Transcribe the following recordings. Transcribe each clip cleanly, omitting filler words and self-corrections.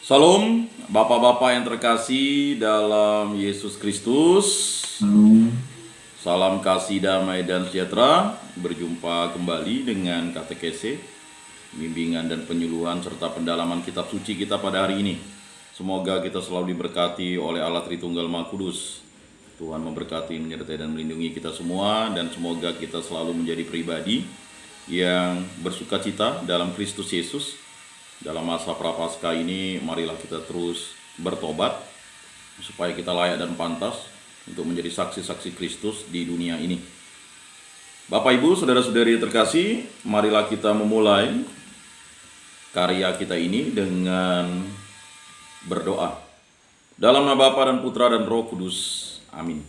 Salam, Bapak-bapak yang terkasih dalam Yesus Kristus. Salam kasih, damai, dan sejahtera. Berjumpa kembali dengan katekese, bimbingan dan penyuluhan serta pendalaman kitab suci kita pada hari ini. Semoga kita selalu diberkati oleh Allah Tritunggal Maha Kudus. Tuhan memberkati, menyertai, dan melindungi kita semua. Dan semoga kita selalu menjadi pribadi yang bersuka cita dalam Kristus Yesus. Dalam masa prapaskah ini, marilah kita terus bertobat supaya kita layak dan pantas untuk menjadi saksi-saksi Kristus di dunia ini. Bapak, Ibu, saudara-saudari terkasih, marilah kita memulai karya kita ini dengan berdoa. Dalam nama Bapa dan Putra dan Roh Kudus. Amin.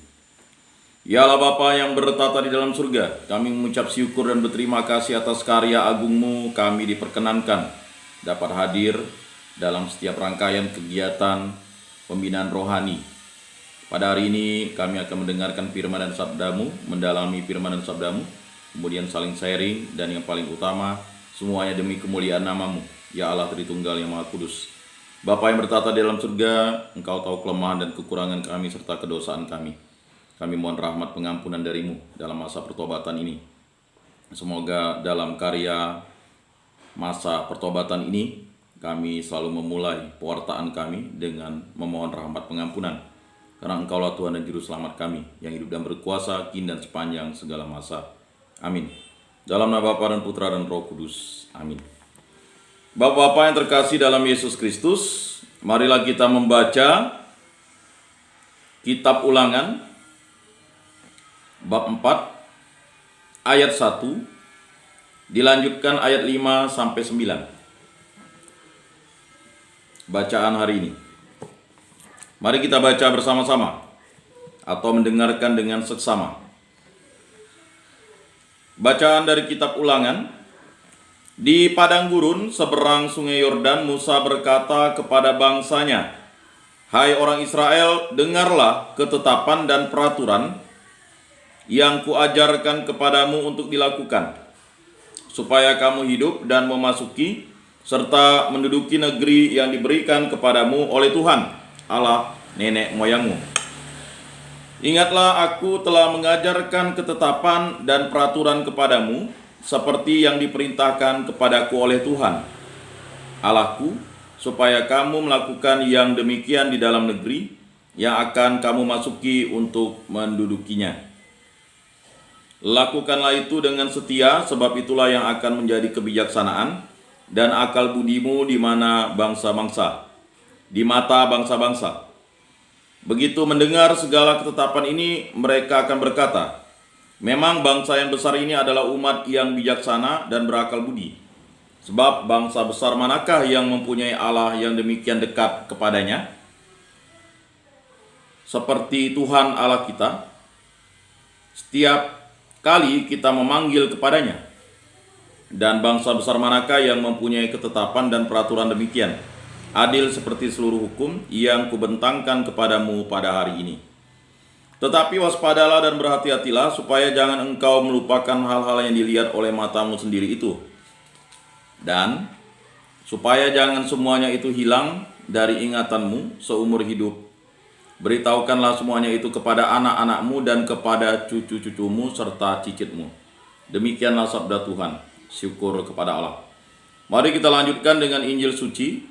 Ya Allah Bapa yang bertata di dalam surga, kami mengucap syukur dan berterima kasih atas karya agung-Mu. Kami diperkenankan dapat hadir dalam setiap rangkaian kegiatan pembinaan rohani. Pada hari ini kami akan mendengarkan firman dan sabda-Mu, mendalami firman dan sabda-Mu, kemudian saling sharing, dan yang paling utama, semuanya demi kemuliaan nama-Mu, ya Allah Tritunggal yang Maha Kudus. Bapa yang bertata di dalam surga, Engkau tahu kelemahan dan kekurangan kami serta kedosaan kami. Kami mohon rahmat pengampunan dari-Mu dalam masa pertobatan ini. Semoga dalam karya masa pertobatan ini, kami selalu memulai pewartaan kami dengan memohon rahmat pengampunan. Karena Engkaulah Tuhan dan Juru Selamat kami, yang hidup dan berkuasa, kini dan sepanjang segala masa. Amin. Dalam nama Bapa dan Putra dan Roh Kudus. Amin. Bapak-bapak yang terkasih dalam Yesus Kristus, marilah kita membaca Kitab Ulangan, bab 4, ayat 1, dilanjutkan ayat 5 sampai 9. Bacaan hari ini. Mari kita baca bersama-sama atau mendengarkan dengan seksama. Bacaan dari Kitab Ulangan. Di padang gurun seberang sungai Yordan, Musa berkata kepada bangsanya, "Hai orang Israel, dengarlah ketetapan dan peraturan yang kuajarkan kepadamu untuk dilakukan, supaya kamu hidup dan memasuki serta menduduki negeri yang diberikan kepadamu oleh Tuhan, Allah nenek moyangmu. Ingatlah, aku telah mengajarkan ketetapan dan peraturan kepadamu, seperti yang diperintahkan kepadaku oleh Tuhan, Allahku, supaya kamu melakukan yang demikian di dalam negeri yang akan kamu masuki untuk mendudukinya. Lakukanlah itu dengan setia, sebab itulah yang akan menjadi kebijaksanaan dan akal budimu di mana bangsa-bangsa, di mata bangsa-bangsa. Begitu mendengar segala ketetapan ini, mereka akan berkata, memang bangsa yang besar ini adalah umat yang bijaksana dan berakal budi. Sebab bangsa besar manakah yang mempunyai Allah yang demikian dekat kepadanya, seperti Tuhan Allah kita, setiap kali kita memanggil kepadanya? Dan bangsa besar manakah yang mempunyai ketetapan dan peraturan demikian, adil seperti seluruh hukum yang kubentangkan kepadamu pada hari ini? Tetapi waspadalah dan berhati-hatilah, supaya jangan engkau melupakan hal-hal yang dilihat oleh matamu sendiri itu, dan supaya jangan semuanya itu hilang dari ingatanmu seumur hidup. Beritahukanlah semuanya itu kepada anak-anakmu dan kepada cucu-cucumu serta cicitmu. Demikianlah sabda Tuhan. Syukur kepada Allah. Mari kita lanjutkan dengan Injil suci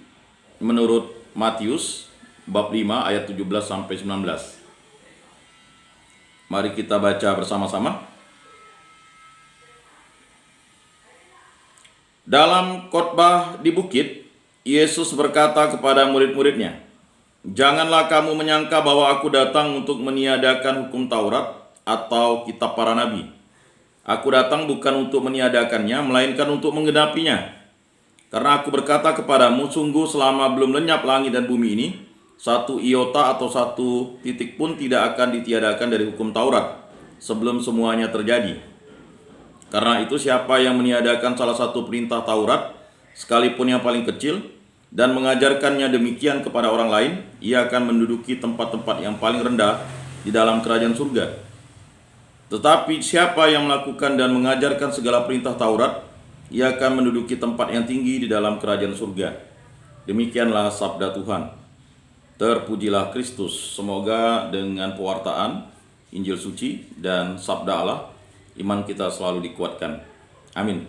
menurut Matius bab 5 ayat 17 sampai 19. Mari kita baca bersama-sama. Dalam khotbah di bukit, Yesus berkata kepada murid-muridnya, "Janganlah kamu menyangka bahwa aku datang untuk meniadakan hukum Taurat atau kitab para nabi. Aku datang bukan untuk meniadakannya, melainkan untuk menggenapinya. Karena aku berkata kepadamu, sungguh selama belum lenyap langit dan bumi ini, satu iota atau satu titik pun tidak akan ditiadakan dari hukum Taurat sebelum semuanya terjadi. Karena itu siapa yang meniadakan salah satu perintah Taurat, sekalipun yang paling kecil, dan mengajarkannya demikian kepada orang lain, ia akan menduduki tempat-tempat yang paling rendah di dalam kerajaan surga. Tetapi siapa yang melakukan dan mengajarkan segala perintah Taurat, ia akan menduduki tempat yang tinggi di dalam kerajaan surga. Demikianlah sabda Tuhan. Terpujilah Kristus. Semoga dengan pewartaan Injil suci dan sabda Allah, iman kita selalu dikuatkan. Amin.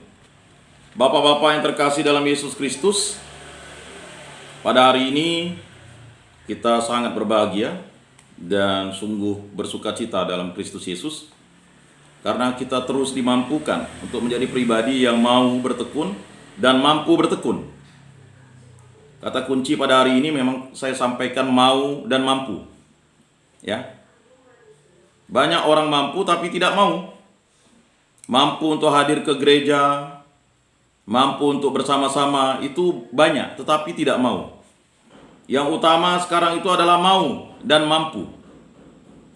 Bapak-bapak yang terkasih dalam Yesus Kristus, pada hari ini kita sangat berbahagia dan sungguh bersukacita dalam Kristus Yesus, karena kita terus dimampukan untuk menjadi pribadi yang mau bertekun dan mampu bertekun. Kata kunci pada hari ini memang saya sampaikan mau dan mampu. Ya. Banyak orang mampu tapi tidak mau. Mampu untuk hadir ke gereja, mampu untuk bersama-sama, itu banyak tetapi tidak mau. Yang utama sekarang itu adalah mau dan mampu.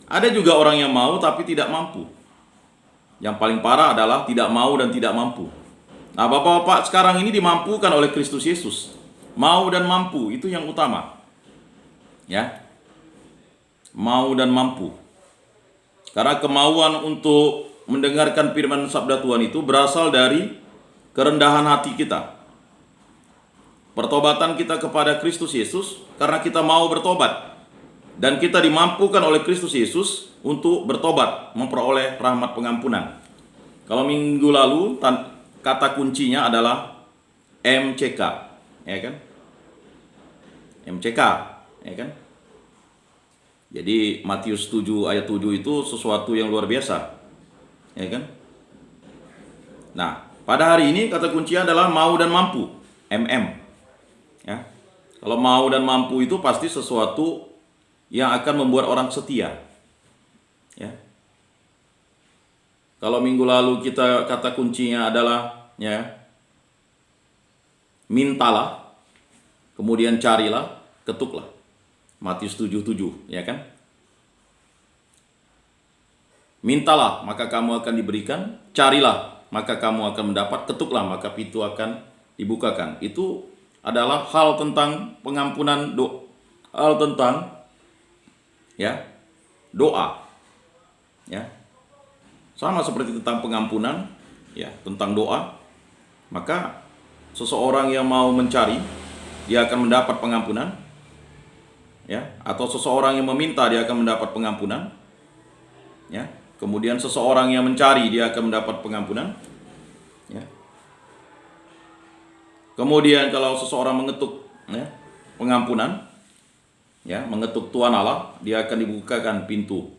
Ada juga orang yang mau tapi tidak mampu. Yang paling parah adalah tidak mau dan tidak mampu. Nah, bapak-bapak sekarang ini dimampukan oleh Kristus Yesus. Mau dan mampu itu yang utama. Ya. Mau dan mampu. Karena kemauan untuk mendengarkan firman sabda Tuhan itu berasal dari kerendahan hati kita. Pertobatan kita kepada Kristus Yesus karena kita mau bertobat. Dan kita dimampukan oleh Kristus Yesus untuk bertobat, memperoleh rahmat pengampunan. Kalau minggu lalu kata kuncinya adalah MCK, ya kan? MCK, ya kan? Jadi Matius 7 ayat 7 itu sesuatu yang luar biasa, ya kan? Nah, pada hari ini kata kuncinya adalah mau dan mampu, MM. Ya. Kalau mau dan mampu itu pasti sesuatu yang akan membuat orang setia. Ya. Kalau minggu lalu kita kata kuncinya adalah ya, mintalah, kemudian carilah, ketuklah. Matius 7:7, ya kan? Mintalah, maka kamu akan diberikan, carilah, maka kamu akan mendapat, ketuklah, maka pintu akan dibukakan. Itu adalah hal tentang pengampunan hal tentang ya, doa. Ya. Sama seperti tentang pengampunan, ya, tentang doa. Maka seseorang yang mau mencari, dia akan mendapat pengampunan. Ya, atau seseorang yang meminta dia akan mendapat pengampunan. Ya, kemudian seseorang yang mencari dia akan mendapat pengampunan. Ya. Kemudian kalau seseorang mengetuk ya, pengampunan, ya, mengetuk Tuhan Allah, dia akan dibukakan pintu.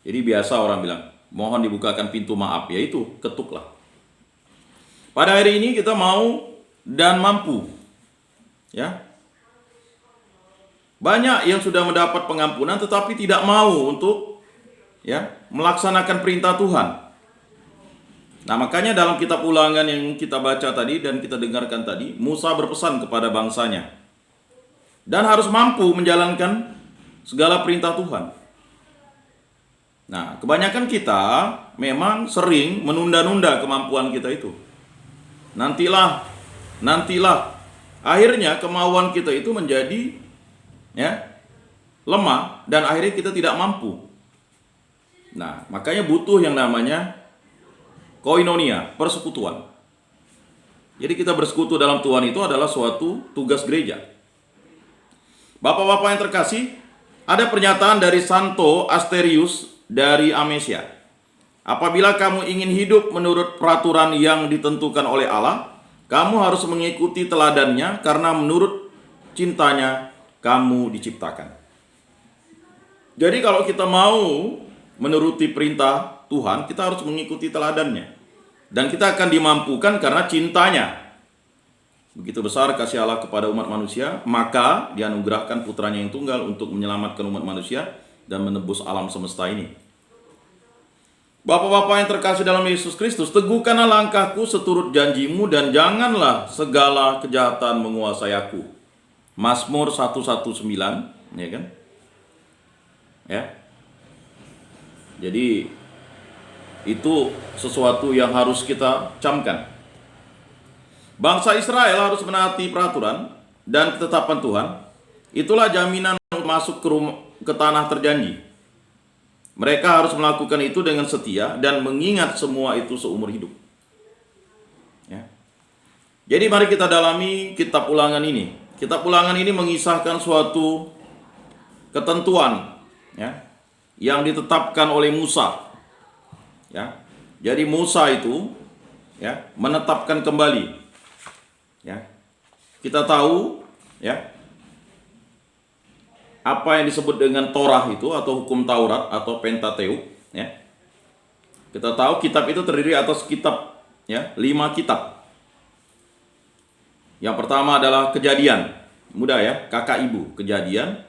Jadi biasa orang bilang, mohon dibukakan pintu maaf, yaitu ketuklah. Pada hari ini kita mau dan mampu. Ya. Banyak yang sudah mendapat pengampunan tetapi tidak mau untuk ya, melaksanakan perintah Tuhan. Nah, makanya dalam kitab Ulangan yang kita baca tadi dan kita dengarkan tadi, Musa berpesan kepada bangsanya dan harus mampu menjalankan segala perintah Tuhan. Nah, kebanyakan kita memang sering menunda-nunda kemampuan kita itu. Nantilah. Akhirnya kemauan kita itu menjadi ya, lemah dan akhirnya kita tidak mampu. Nah, makanya butuh yang namanya koinonia, persekutuan. Jadi kita bersekutu dalam Tuhan itu adalah suatu tugas gereja. Bapak-bapak yang terkasih, ada pernyataan dari Santo Asterius dari Amesia. Apabila kamu ingin hidup menurut peraturan yang ditentukan oleh Allah, kamu harus mengikuti teladannya karena menurut cintanya kamu diciptakan. Jadi kalau kita mau menuruti perintah Tuhan, kita harus mengikuti teladannya. Dan kita akan dimampukan karena cintanya. Begitu besar kasih Allah kepada umat manusia, maka dianugerahkan putranya yang tunggal untuk menyelamatkan umat manusia dan menebus alam semesta ini. Bapak-bapak yang terkasih dalam Yesus Kristus, teguhkanlah langkahku seturut janjimu dan janganlah segala kejahatan menguasai aku. Mazmur 119, ya kan? Ya. Jadi itu sesuatu yang harus kita camkan. Bangsa Israel harus menaati peraturan dan ketetapan Tuhan. Itulah jaminan untuk masuk ke tanah terjanji. Mereka harus melakukan itu dengan setia dan mengingat semua itu seumur hidup. Ya. Jadi mari kita dalami kitab Ulangan ini. Kitab Ulangan ini mengisahkan suatu ketentuan, ya, yang ditetapkan oleh Musa. Ya. Jadi Musa itu, ya, menetapkan kembali. Ya. Kita tahu, ya, apa yang disebut dengan Torah itu atau hukum Taurat atau Pentateuk, ya. Kita tahu kitab itu terdiri atas kitab, ya, 5 kitab. Yang pertama adalah Kejadian, mudah ya, kakak ibu, Kejadian,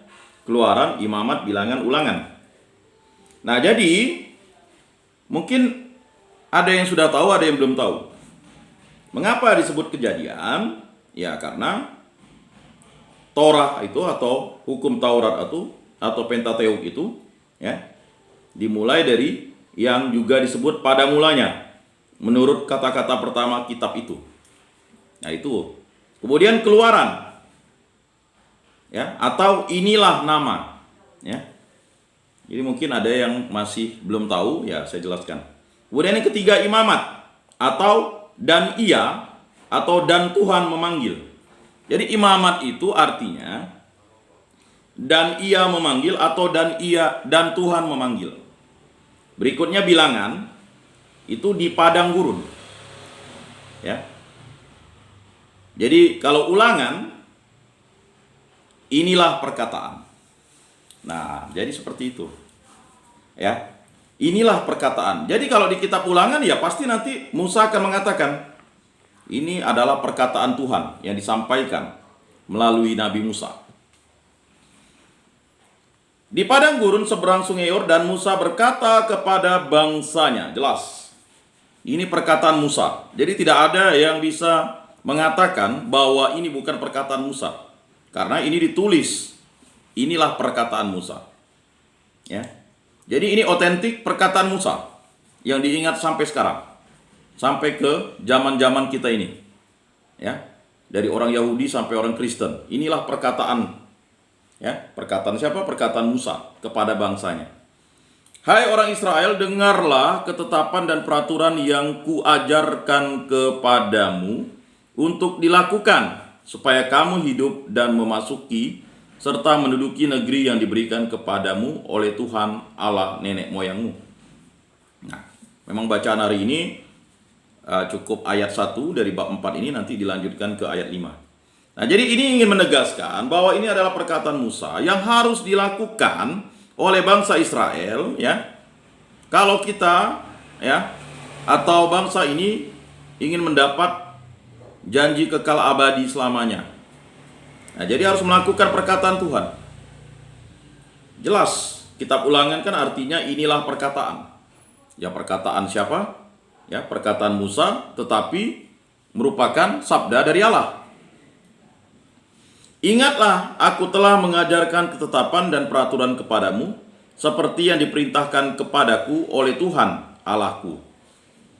Keluaran, Imamat, Bilangan, Ulangan. Nah, jadi mungkin ada yang sudah tahu, ada yang belum tahu. Mengapa disebut Kejadian? Ya, karena Torah itu atau hukum Taurat atau Pentateuk itu, ya, dimulai dari yang juga disebut pada mulanya menurut kata-kata pertama kitab itu. Nah, itu. Kemudian Keluaran, ya, atau inilah nama, ya. Jadi mungkin ada yang masih belum tahu, ya, saya jelaskan. Kemudian yang ketiga Imamat, atau dan ia atau dan Tuhan memanggil. Jadi Imamat itu artinya dan ia memanggil atau dan ia dan Tuhan memanggil. Berikutnya Bilangan, itu di padang gurun, ya. Jadi kalau Ulangan, inilah perkataan. Nah, jadi seperti itu, ya. Inilah perkataan. Jadi kalau di kitab Ulangan, ya pasti nanti Musa akan mengatakan ini adalah perkataan Tuhan yang disampaikan melalui Nabi Musa. Di padang gurun seberang sungai Yordan, Musa berkata kepada bangsanya. Jelas, ini perkataan Musa. Jadi tidak ada yang bisa mengatakan bahwa ini bukan perkataan Musa, karena ini ditulis. Inilah perkataan Musa, ya. Jadi ini otentik perkataan Musa yang diingat sampai sekarang, sampai ke zaman-zaman kita ini, ya. Dari orang Yahudi sampai orang Kristen, inilah perkataan, ya. Perkataan siapa? Perkataan Musa kepada bangsanya. Hai orang Israel, dengarlah ketetapan dan peraturan yang kuajarkan kepadamu untuk dilakukan, supaya kamu hidup dan memasuki serta menduduki negeri yang diberikan kepadamu oleh Tuhan Allah nenek moyangmu. Nah, memang bacaan hari ini cukup ayat 1 dari bab 4 ini, nanti dilanjutkan ke ayat 5. Nah, jadi ini ingin menegaskan bahwa ini adalah perkataan Musa yang harus dilakukan oleh bangsa Israel, ya. Kalau kita, ya, atau bangsa ini ingin mendapat janji kekal abadi selamanya. Nah, jadi harus melakukan perkataan Tuhan. Jelas, kitab Ulangan kan artinya inilah perkataan. Ya, perkataan siapa? Ya, perkataan Musa, tetapi merupakan sabda dari Allah. Ingatlah, aku telah mengajarkan ketetapan dan peraturan kepadamu, seperti yang diperintahkan kepadaku oleh Tuhan Allahku.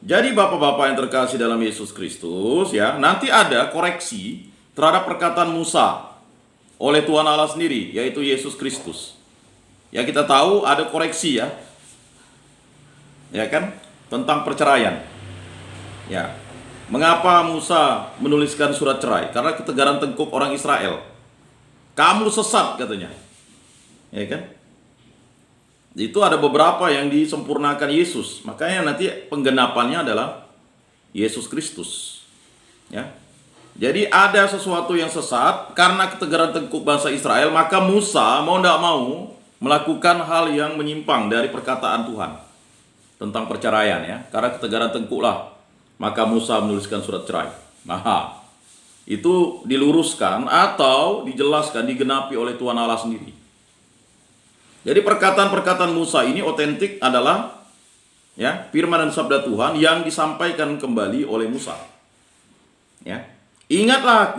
Jadi bapak-bapak yang terkasih dalam Yesus Kristus, ya, nanti ada koreksi terhadap perkataan Musa oleh Tuhan Allah sendiri, yaitu Yesus Kristus. Ya, kita tahu ada koreksi, ya. Ya kan? Tentang perceraian. Ya. Mengapa Musa menuliskan surat cerai? Karena ketegaran tengkuk orang Israel. Kamu sesat, katanya. Ya kan? Itu ada beberapa yang disempurnakan Yesus. Makanya nanti penggenapannya adalah Yesus Kristus. Ya. Jadi ada sesuatu yang sesat karena ketegaran tengkuk bangsa Israel, maka Musa mau tidak mau melakukan hal yang menyimpang dari perkataan Tuhan tentang perceraian, ya. Karena ketegaran tengkuklah, maka Musa menuliskan surat cerai. Nah, itu diluruskan atau dijelaskan, digenapi oleh Tuhan Allah sendiri. Jadi perkataan-perkataan Musa ini otentik adalah, ya, firman dan sabda Tuhan yang disampaikan kembali oleh Musa. Ya. Ingatlah,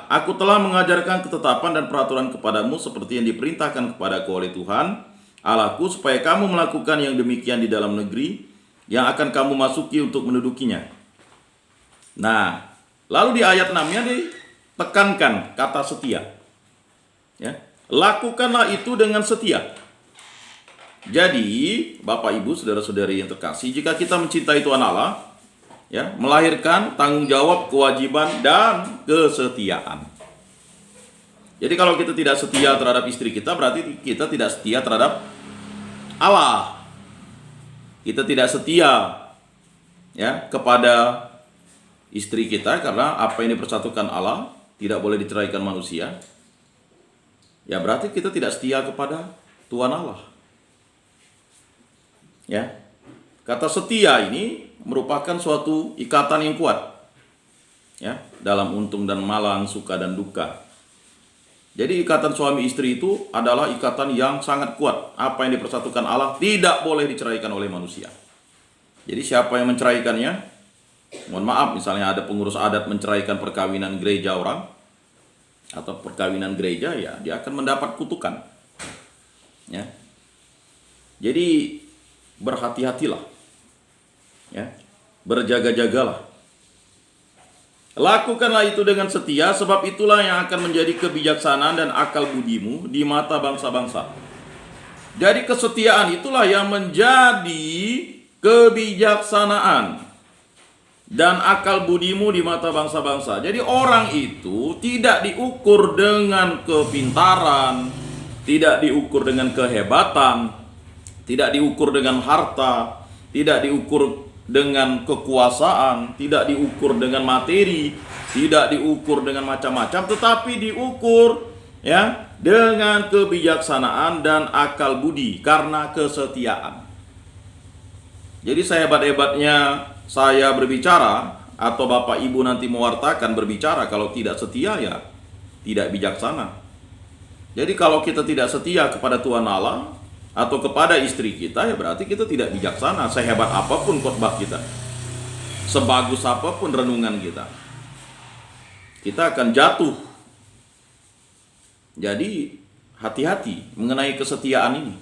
aku telah mengajarkan ketetapan dan peraturan kepadamu seperti yang diperintahkan kepadaku oleh Tuhan Allahku, supaya kamu melakukan yang demikian di dalam negeri yang akan kamu masuki untuk mendudukinya. Nah, lalu di ayat 6-nya ditekankan kata setia. Ya. Lakukanlah itu dengan setia. Jadi, Bapak Ibu, saudara-saudari yang terkasih, jika kita mencintai Tuhan Allah, ya, melahirkan tanggung jawab, kewajiban, dan kesetiaan. Jadi kalau kita tidak setia terhadap istri kita, berarti kita tidak setia terhadap Allah. Kita tidak setia ya kepada istri kita, karena apa yang dipersatukan Allah tidak boleh diceraikan manusia. Ya berarti kita tidak setia kepada Tuhan Allah. Ya. Kata setia ini merupakan suatu ikatan yang kuat. Ya, dalam untung dan malang, suka dan duka. Jadi ikatan suami istri itu adalah ikatan yang sangat kuat. Apa yang dipersatukan Allah tidak boleh diceraikan oleh manusia. Jadi siapa yang menceraikannya? Mohon maaf, misalnya ada pengurus adat menceraikan perkawinan gereja orang atau perkawinan gereja, ya dia akan mendapat kutukan. Ya. Jadi berhati-hatilah. Ya. Berjaga-jagalah. Lakukanlah itu dengan setia, sebab itulah yang akan menjadi kebijaksanaan dan akal budimu di mata bangsa-bangsa. Jadi kesetiaan itulah yang menjadi kebijaksanaan dan akal budimu di mata bangsa-bangsa. Jadi orang itu tidak diukur dengan kepintaran, tidak diukur dengan kehebatan, tidak diukur dengan harta, tidak diukur dengan kekuasaan, tidak diukur dengan materi, tidak diukur dengan macam-macam, tetapi diukur ya dengan kebijaksanaan dan akal budi karena kesetiaan. Jadi sehebat-hebatnya saya berbicara atau Bapak Ibu nanti mewartakan berbicara, kalau tidak setia ya tidak bijaksana. Jadi kalau kita tidak setia kepada Tuhan Allah atau kepada istri kita, ya berarti kita tidak bijaksana. Sehebat apapun khotbah kita, sebagus apapun renungan kita, kita akan jatuh. Jadi hati-hati mengenai kesetiaan ini.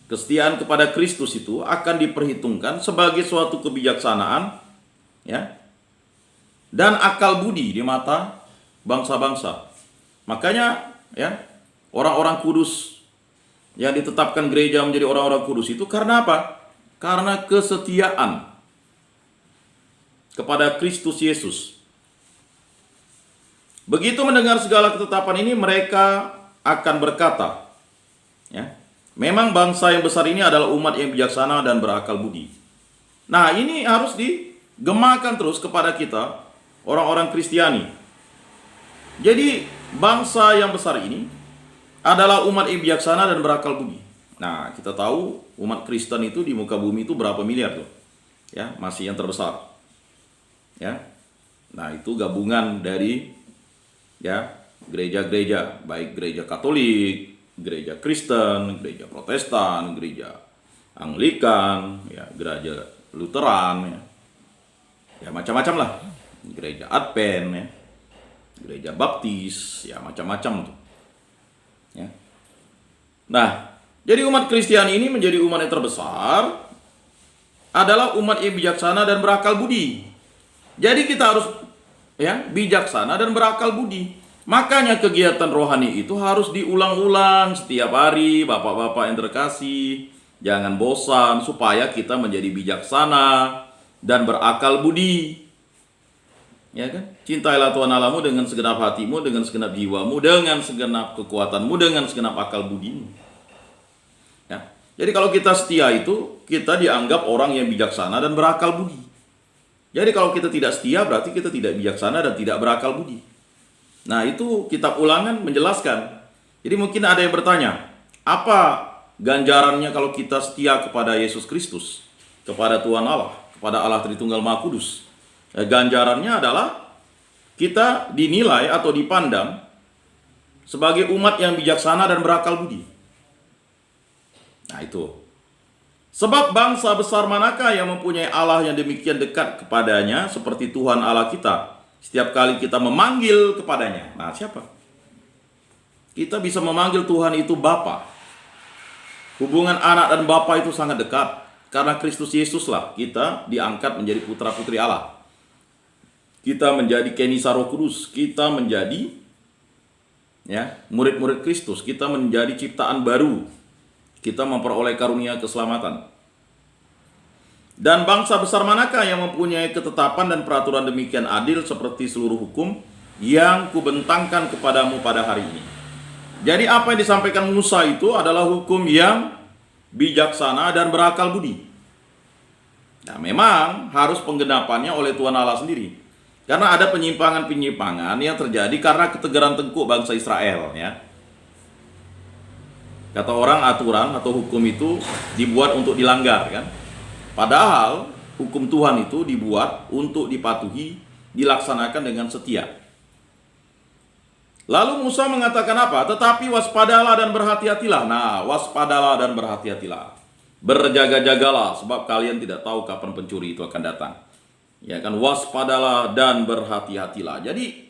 Kesetiaan kepada Kristus itu akan diperhitungkan sebagai suatu kebijaksanaan ya, dan akal budi di mata bangsa-bangsa. Makanya ya, orang-orang kudus yang ditetapkan gereja menjadi orang-orang kudus itu karena apa? Karena kesetiaan kepada Kristus Yesus. Begitu mendengar segala ketetapan ini, mereka akan berkata, ya, memang bangsa yang besar ini adalah umat yang bijaksana dan berakal budi. Nah, ini harus digemakan terus kepada kita, orang-orang Kristiani. Jadi, bangsa yang besar ini adalah umat yang bijaksana dan berakal budi. Nah, kita tahu umat Kristen itu di muka bumi itu berapa miliar tuh? Ya, masih yang terbesar. Ya. Nah, itu gabungan dari ya gereja-gereja, baik gereja Katolik, gereja Kristen, gereja Protestan, gereja Anglikan, ya, gereja Lutheran, ya, ya macam-macam lah, gereja Advent, ya, gereja Baptis, ya macam-macam tuh. Ya. Nah, jadi umat Kristiani ini menjadi umat yang terbesar, adalah umat yang bijaksana dan berakal budi. Jadi kita harus ya bijaksana dan berakal budi. Makanya kegiatan rohani itu harus diulang-ulang setiap hari, bapak-bapak yang terkasih. Jangan bosan supaya kita menjadi bijaksana dan berakal budi. Ya kan? Cintailah Tuhan Allahmu dengan segenap hatimu, dengan segenap jiwamu, dengan segenap kekuatanmu, dengan segenap akal budimu. Ya. Jadi kalau kita setia itu, kita dianggap orang yang bijaksana dan berakal budi. Jadi kalau kita tidak setia, berarti kita tidak bijaksana dan tidak berakal budi. Nah, itu kitab Ulangan menjelaskan. Jadi mungkin ada yang bertanya, apa ganjarannya kalau kita setia kepada Yesus Kristus, kepada Tuhan Allah, kepada Allah Tritunggal Maha Kudus? Ganjarannya adalah kita dinilai atau dipandang sebagai umat yang bijaksana dan berakal budi. Nah itu. Sebab bangsa besar manakah yang mempunyai Allah yang demikian dekat kepadanya seperti Tuhan Allah kita, setiap kali kita memanggil kepadanya. Nah siapa? Kita bisa memanggil Tuhan itu Bapa. Hubungan anak dan Bapa itu sangat dekat. Karena Kristus Yesuslah kita diangkat menjadi putra-putri Allah. Kita menjadi Kenisa Roh Kudus, kita menjadi ya, murid-murid Kristus, kita menjadi ciptaan baru. Kita memperoleh karunia keselamatan. Dan bangsa besar manakah yang mempunyai ketetapan dan peraturan demikian adil seperti seluruh hukum yang kubentangkan kepadamu pada hari ini? Jadi apa yang disampaikan Musa itu adalah hukum yang bijaksana dan berakal budi. Nah, memang harus penggenapannya oleh Tuhan Allah sendiri. Karena ada penyimpangan-penyimpangan yang terjadi karena ketegaran tengkuk bangsa Israel, ya. Kata orang, aturan atau hukum itu dibuat untuk dilanggar, kan? Padahal hukum Tuhan itu dibuat untuk dipatuhi, dilaksanakan dengan setia. Lalu Musa mengatakan apa? Tetapi waspadalah dan berhati-hatilah. Nah, waspadalah dan berhati-hatilah. Berjaga-jagalah, sebab kalian tidak tahu kapan pencuri itu akan datang. Ya kan, waspadalah dan berhati-hatilah. Jadi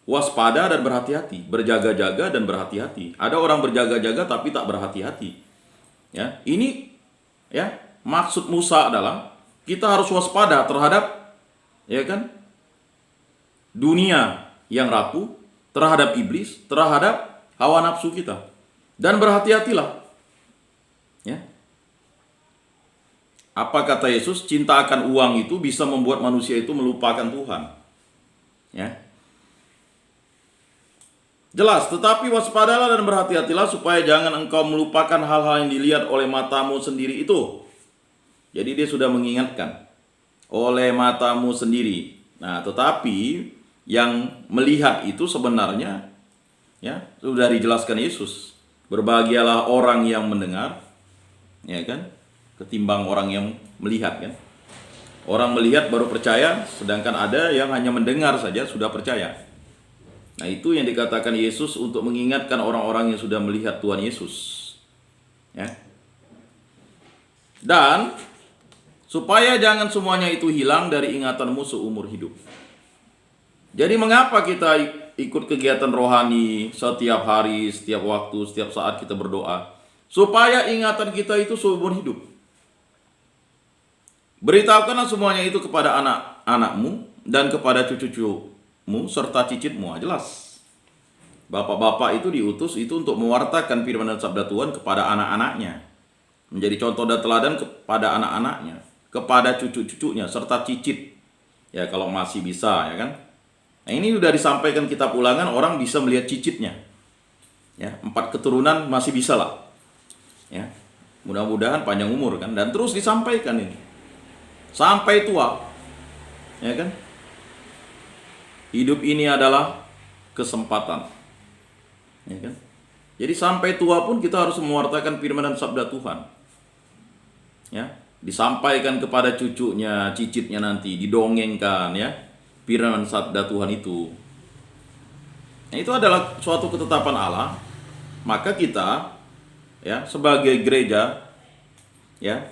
waspada dan berhati-hati, berjaga-jaga dan berhati-hati. Ada orang berjaga-jaga tapi tak berhati-hati. Ya, ini ya, maksud Musa adalah kita harus waspada terhadap, ya kan, dunia yang rapuh, terhadap iblis, terhadap hawa nafsu kita. Dan berhati-hatilah. Ya. Apa kata Yesus? Cinta akan uang itu bisa membuat manusia itu melupakan Tuhan. Ya. Jelas, tetapi waspadalah dan berhati-hatilah supaya jangan engkau melupakan hal-hal yang dilihat oleh matamu sendiri itu. Jadi dia sudah mengingatkan, oleh matamu sendiri. Nah, tetapi yang melihat itu sebenarnya, ya, sudah dijelaskan Yesus. Berbahagialah orang yang mendengar, ya kan, ketimbang orang yang melihat, kan. Orang melihat baru percaya, sedangkan ada yang hanya mendengar saja sudah percaya. Nah, itu yang dikatakan Yesus untuk mengingatkan orang-orang yang sudah melihat Tuhan Yesus. Ya. Dan supaya jangan semuanya itu hilang dari ingatanmu seumur hidup. Jadi mengapa kita ikut kegiatan rohani setiap hari, setiap waktu, setiap saat kita berdoa? Supaya ingatan kita itu seumur hidup. Beritahukanlah semuanya itu kepada anak-anakmu dan kepada cucu-cucumu serta cicitmu. Jelas. Bapak-bapak itu diutus itu untuk mewartakan firman dan sabda Tuhan kepada anak-anaknya. Menjadi contoh dan teladan kepada anak-anaknya, kepada cucu-cucunya serta cicit. Ya, kalau masih bisa, ya kan? Nah, ini sudah disampaikan kitab Ulangan, orang bisa melihat cicitnya. Ya, 4 keturunan masih bisa lah. Ya, mudah-mudahan panjang umur, kan, dan terus disampaikan ini sampai tua. Ya kan? Hidup ini adalah kesempatan. Ya kan? Jadi sampai tua pun kita harus mewartakan firman dan sabda Tuhan. Ya, disampaikan kepada cucunya, cicitnya nanti, didongengkan, ya, firman sabda Tuhan itu. Nah, itu adalah suatu ketetapan Allah. Maka kita, ya, sebagai gereja, ya,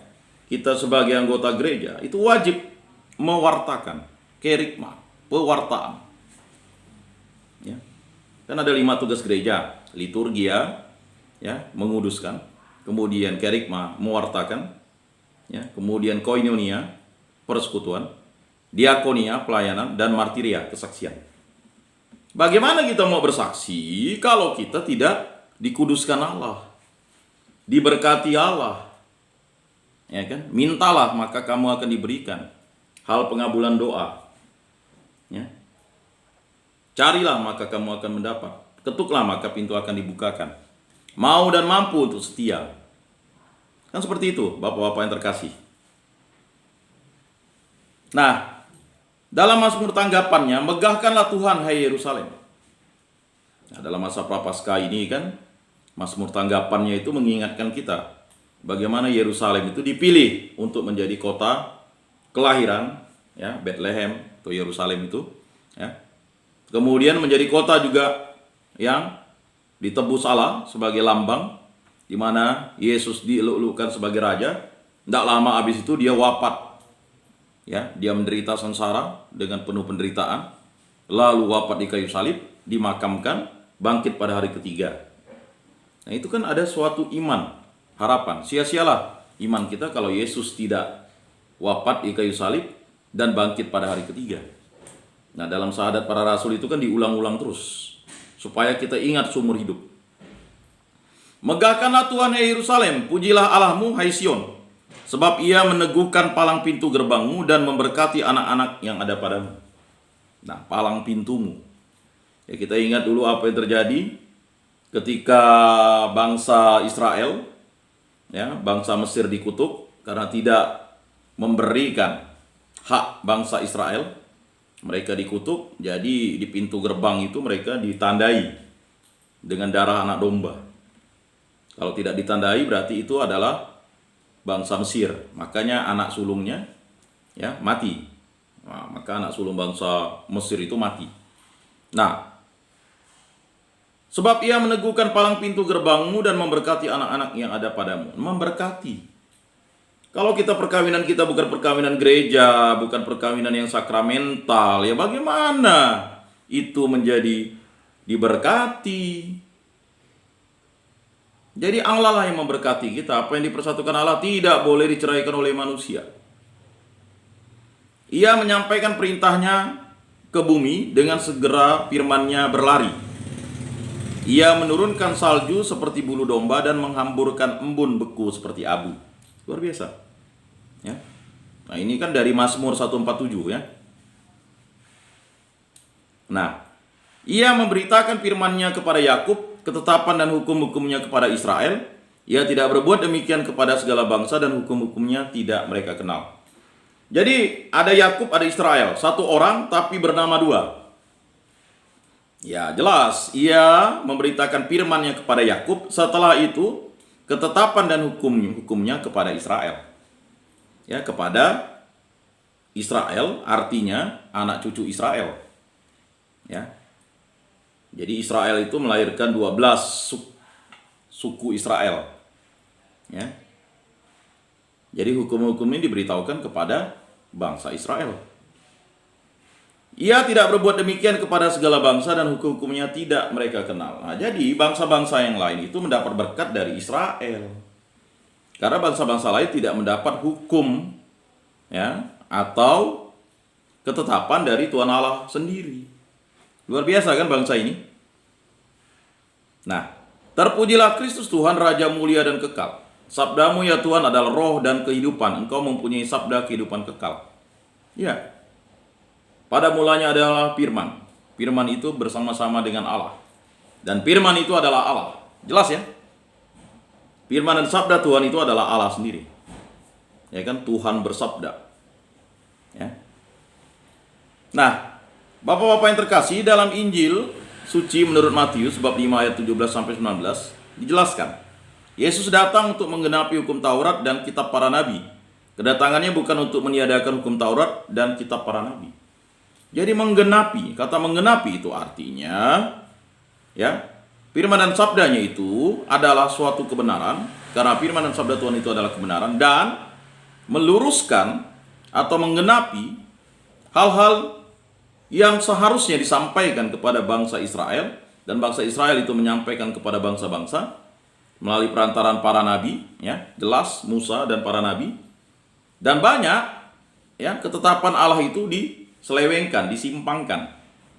kita sebagai anggota gereja itu wajib mewartakan, kerikma, pewartaan. Ya. Kan ada 5 tugas gereja: liturgia, ya, menguduskan, kemudian kerikma, mewartakan, ya, kemudian koinonia, persekutuan, diakonia, pelayanan, dan martiria, kesaksian. Bagaimana kita mau bersaksi kalau kita tidak dikuduskan Allah, diberkati Allah? Ya kan? Mintalah maka kamu akan diberikan. Hal pengabulan doa. Ya. Carilah maka kamu akan mendapat. Ketuklah maka pintu akan dibukakan. Mau dan mampu untuk setia. Kan seperti itu, Bapak-bapak yang terkasih. Nah, dalam Mazmur tanggapannya, megahkanlah Tuhan hai Yerusalem. Nah, dalam masa Prapaskah ini kan, Mazmur tanggapannya itu mengingatkan kita bagaimana Yerusalem itu dipilih untuk menjadi kota kelahiran, ya, Bethlehem atau Yerusalem itu, ya. Kemudian menjadi kota juga yang ditebus Allah sebagai lambang, di mana Yesus dieluk-elukkan sebagai raja. Tidak lama habis itu dia wafat. Ya, dia menderita sengsara dengan penuh penderitaan, lalu wafat di kayu salib, dimakamkan, bangkit pada hari ketiga. Nah, itu kan ada suatu iman, harapan. Sia-sialah iman kita kalau Yesus tidak wafat di kayu salib dan bangkit pada hari ketiga. Nah, dalam syahadat para rasul itu kan diulang-ulang terus supaya kita ingat seumur hidup. Megahkanlah Tuhan hai Yerusalem, pujilah Allahmu hai Sion, sebab ia meneguhkan palang pintu gerbangmu dan memberkati anak-anak yang ada padamu. Nah, palang pintumu. Ya, kita ingat dulu apa yang terjadi ketika bangsa Israel, ya, bangsa Mesir dikutuk karena tidak memberikan hak bangsa Israel. Mereka dikutuk, jadi di pintu gerbang itu mereka ditandai dengan darah anak domba. Kalau tidak ditandai berarti itu adalah bangsa Mesir. Makanya anak sulungnya, ya, mati. Nah, maka anak sulung bangsa Mesir itu mati. Nah, sebab ia meneguhkan palang pintu gerbangmu dan memberkati anak-anak yang ada padamu. Memberkati. Kalau kita perkawinan kita bukan perkawinan gereja, bukan perkawinan yang sakramental, ya bagaimana itu menjadi diberkati? Jadi Allah lah yang memberkati kita. Apa yang dipersatukan Allah tidak boleh diceraikan oleh manusia. Ia menyampaikan perintahnya ke bumi dengan segera firman-Nya berlari. Ia menurunkan salju seperti bulu domba dan menghamburkan embun beku seperti abu. Luar biasa. Ya. Nah, ini kan dari Mazmur 147 ya. Nah, ia memberitakan firman-Nya kepada Yakub, ketetapan dan hukum-hukumnya kepada Israel. Ia tidak berbuat demikian kepada segala bangsa dan hukum-hukumnya tidak mereka kenal. Jadi ada Yakub, ada Israel, satu orang tapi bernama dua. Ya jelas, ia memberitakan firman-Nya kepada Yakub, setelah itu ketetapan dan hukumnya kepada Israel. Ya, kepada Israel artinya anak cucu Israel. Ya. Jadi Israel itu melahirkan 12 suku Israel. Ya. Jadi hukum-hukum ini diberitahukan kepada bangsa Israel. Ia tidak berbuat demikian kepada segala bangsa dan hukum-hukumnya tidak mereka kenal. Nah, jadi bangsa-bangsa yang lain itu mendapat berkat dari Israel. Karena bangsa-bangsa lain tidak mendapat hukum, ya, atau ketetapan dari Tuhan Allah sendiri. Luar biasa kan bangsa ini? Nah, terpujilah Kristus Tuhan, Raja mulia dan kekal. Sabdamu ya Tuhan adalah roh dan kehidupan. Engkau mempunyai sabda kehidupan kekal. Ya. Pada mulanya adalah firman. Firman itu bersama-sama dengan Allah. Dan firman itu adalah Allah. Jelas ya? Firman dan sabda Tuhan itu adalah Allah sendiri. Ya kan? Tuhan bersabda. Ya. Nah, Bapak-bapak yang terkasih, dalam Injil suci menurut Matius bab 5 ayat 17 sampai 19 dijelaskan, Yesus datang untuk menggenapi hukum Taurat dan kitab para nabi. Kedatangannya bukan untuk meniadakan hukum Taurat dan kitab para nabi. Jadi menggenapi, kata menggenapi itu artinya, ya, firman dan sabdanya itu adalah suatu kebenaran, karena firman dan sabda Tuhan itu adalah kebenaran, dan meluruskan atau menggenapi hal-hal yang seharusnya disampaikan kepada bangsa Israel, dan bangsa Israel itu menyampaikan kepada bangsa-bangsa melalui perantaran para nabi, ya, jelas Musa dan para nabi. Dan banyak, ya, ketetapan Allah itu diselewengkan, disimpangkan.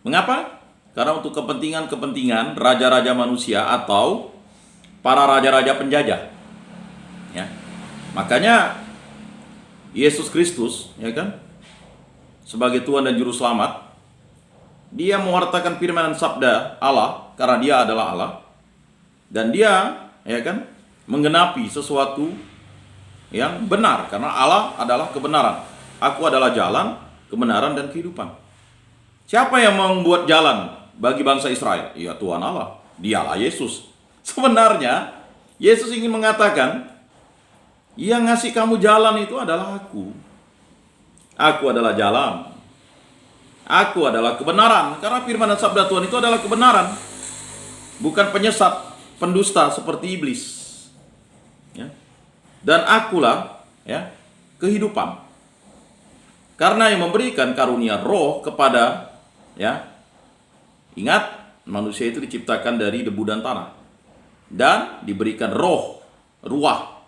Mengapa? Karena untuk kepentingan-kepentingan raja-raja manusia atau para raja-raja penjajah. Ya. Makanya Yesus Kristus, ya kan, sebagai Tuhan dan Juru Selamat, Dia mewartakan firman dan sabda Allah karena Dia adalah Allah, dan Dia, ya kan, menggenapi sesuatu yang benar karena Allah adalah kebenaran. Aku adalah jalan, kebenaran dan kehidupan. Siapa yang membuat jalan bagi bangsa Israel? Ya Tuhan Allah, Dialah Yesus. Sebenarnya Yesus ingin mengatakan, yang ngasih kamu jalan itu adalah Aku. Aku adalah jalan. Aku adalah kebenaran. Karena firman dan sabda Tuhan itu adalah kebenaran, bukan penyesat, pendusta seperti iblis. Ya. Dan Akulah, ya, kehidupan. Karena yang memberikan karunia roh kepada, ya, ingat, manusia itu diciptakan dari debu dan tanah, dan diberikan roh, ruah,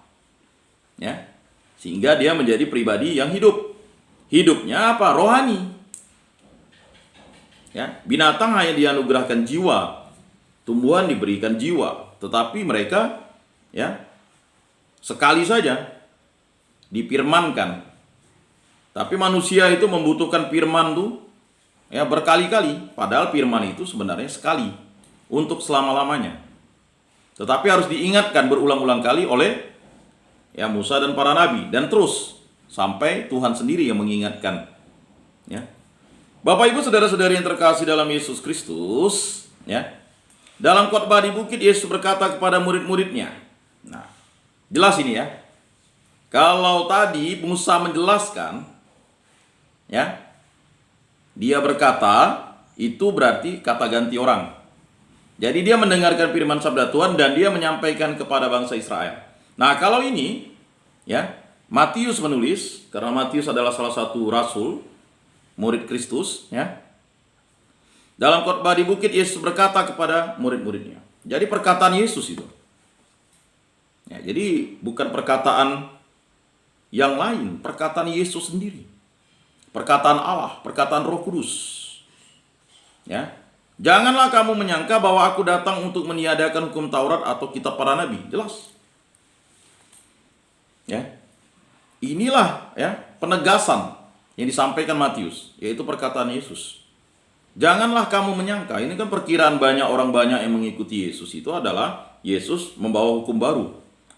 ya, sehingga dia menjadi pribadi yang hidup. Hidupnya apa? Rohani. Ya, binatang hanya dianugerahkan jiwa, tumbuhan diberikan jiwa, tetapi mereka, ya, sekali saja difirmankan. Tapi manusia itu membutuhkan firman tuh, ya, berkali-kali, padahal firman itu sebenarnya sekali untuk selama-lamanya. Tetapi harus diingatkan berulang-ulang kali oleh Musa dan para nabi, dan terus sampai Tuhan sendiri yang mengingatkan. Ya. Bapak Ibu saudara-saudari yang terkasih dalam Yesus Kristus, dalam khotbah di bukit Yesus berkata kepada murid-muridnya. Nah, jelas ini ya. Kalau tadi Musa menjelaskan, dia berkata, itu berarti kata ganti orang. Jadi dia mendengarkan firman sabda Tuhan dan dia menyampaikan kepada bangsa Israel. Nah, kalau ini, Matius menulis, karena Matius adalah salah satu rasul, murid Kristus, dalam khotbah di bukit Yesus berkata kepada murid-muridnya. Jadi perkataan Yesus itu. Jadi bukan perkataan yang lain, perkataan Yesus sendiri. Perkataan Allah, perkataan Roh Kudus. Janganlah kamu menyangka bahwa aku datang untuk meniadakan hukum Taurat atau kitab para nabi. Jelas. Inilah penegasan yang disampaikan Matius, yaitu perkataan Yesus. Janganlah kamu menyangka, ini kan perkiraan orang banyak yang mengikuti Yesus itu adalah Yesus membawa hukum baru.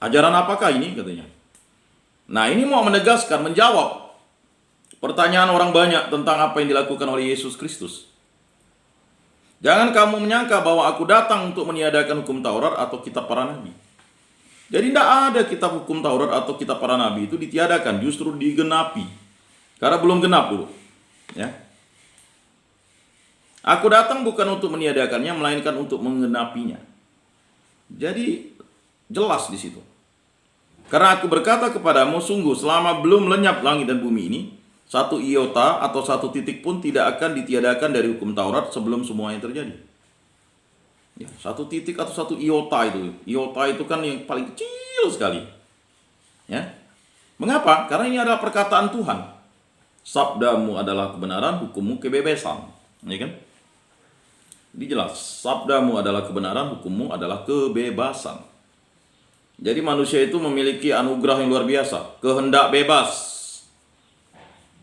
Ajaran apakah ini katanya? Nah, ini mau menegaskan, menjawab pertanyaan orang banyak tentang apa yang dilakukan oleh Yesus Kristus. Jangan kamu menyangka bahwa aku datang untuk meniadakan hukum Taurat atau kitab para nabi. Jadi tidak ada kitab hukum Taurat atau kitab para nabi itu ditiadakan, justru digenapi. Karena belum genap dulu. Aku datang bukan untuk meniadakannya, melainkan untuk menggenapinya. Jadi jelas di situ. Karena aku berkata kepadamu, sungguh selama belum lenyap langit dan bumi ini, satu iota atau satu titik pun tidak akan ditiadakan dari hukum Taurat sebelum semuanya terjadi. Satu titik atau satu iota itu. Iota itu kan yang paling kecil sekali. Mengapa? Karena ini adalah perkataan Tuhan. Sabdamu adalah kebenaran, hukummu kebebasan. Jadi jelas, sabdamu adalah kebenaran, hukummu adalah kebebasan. Jadi manusia itu memiliki anugerah yang luar biasa, kehendak bebas.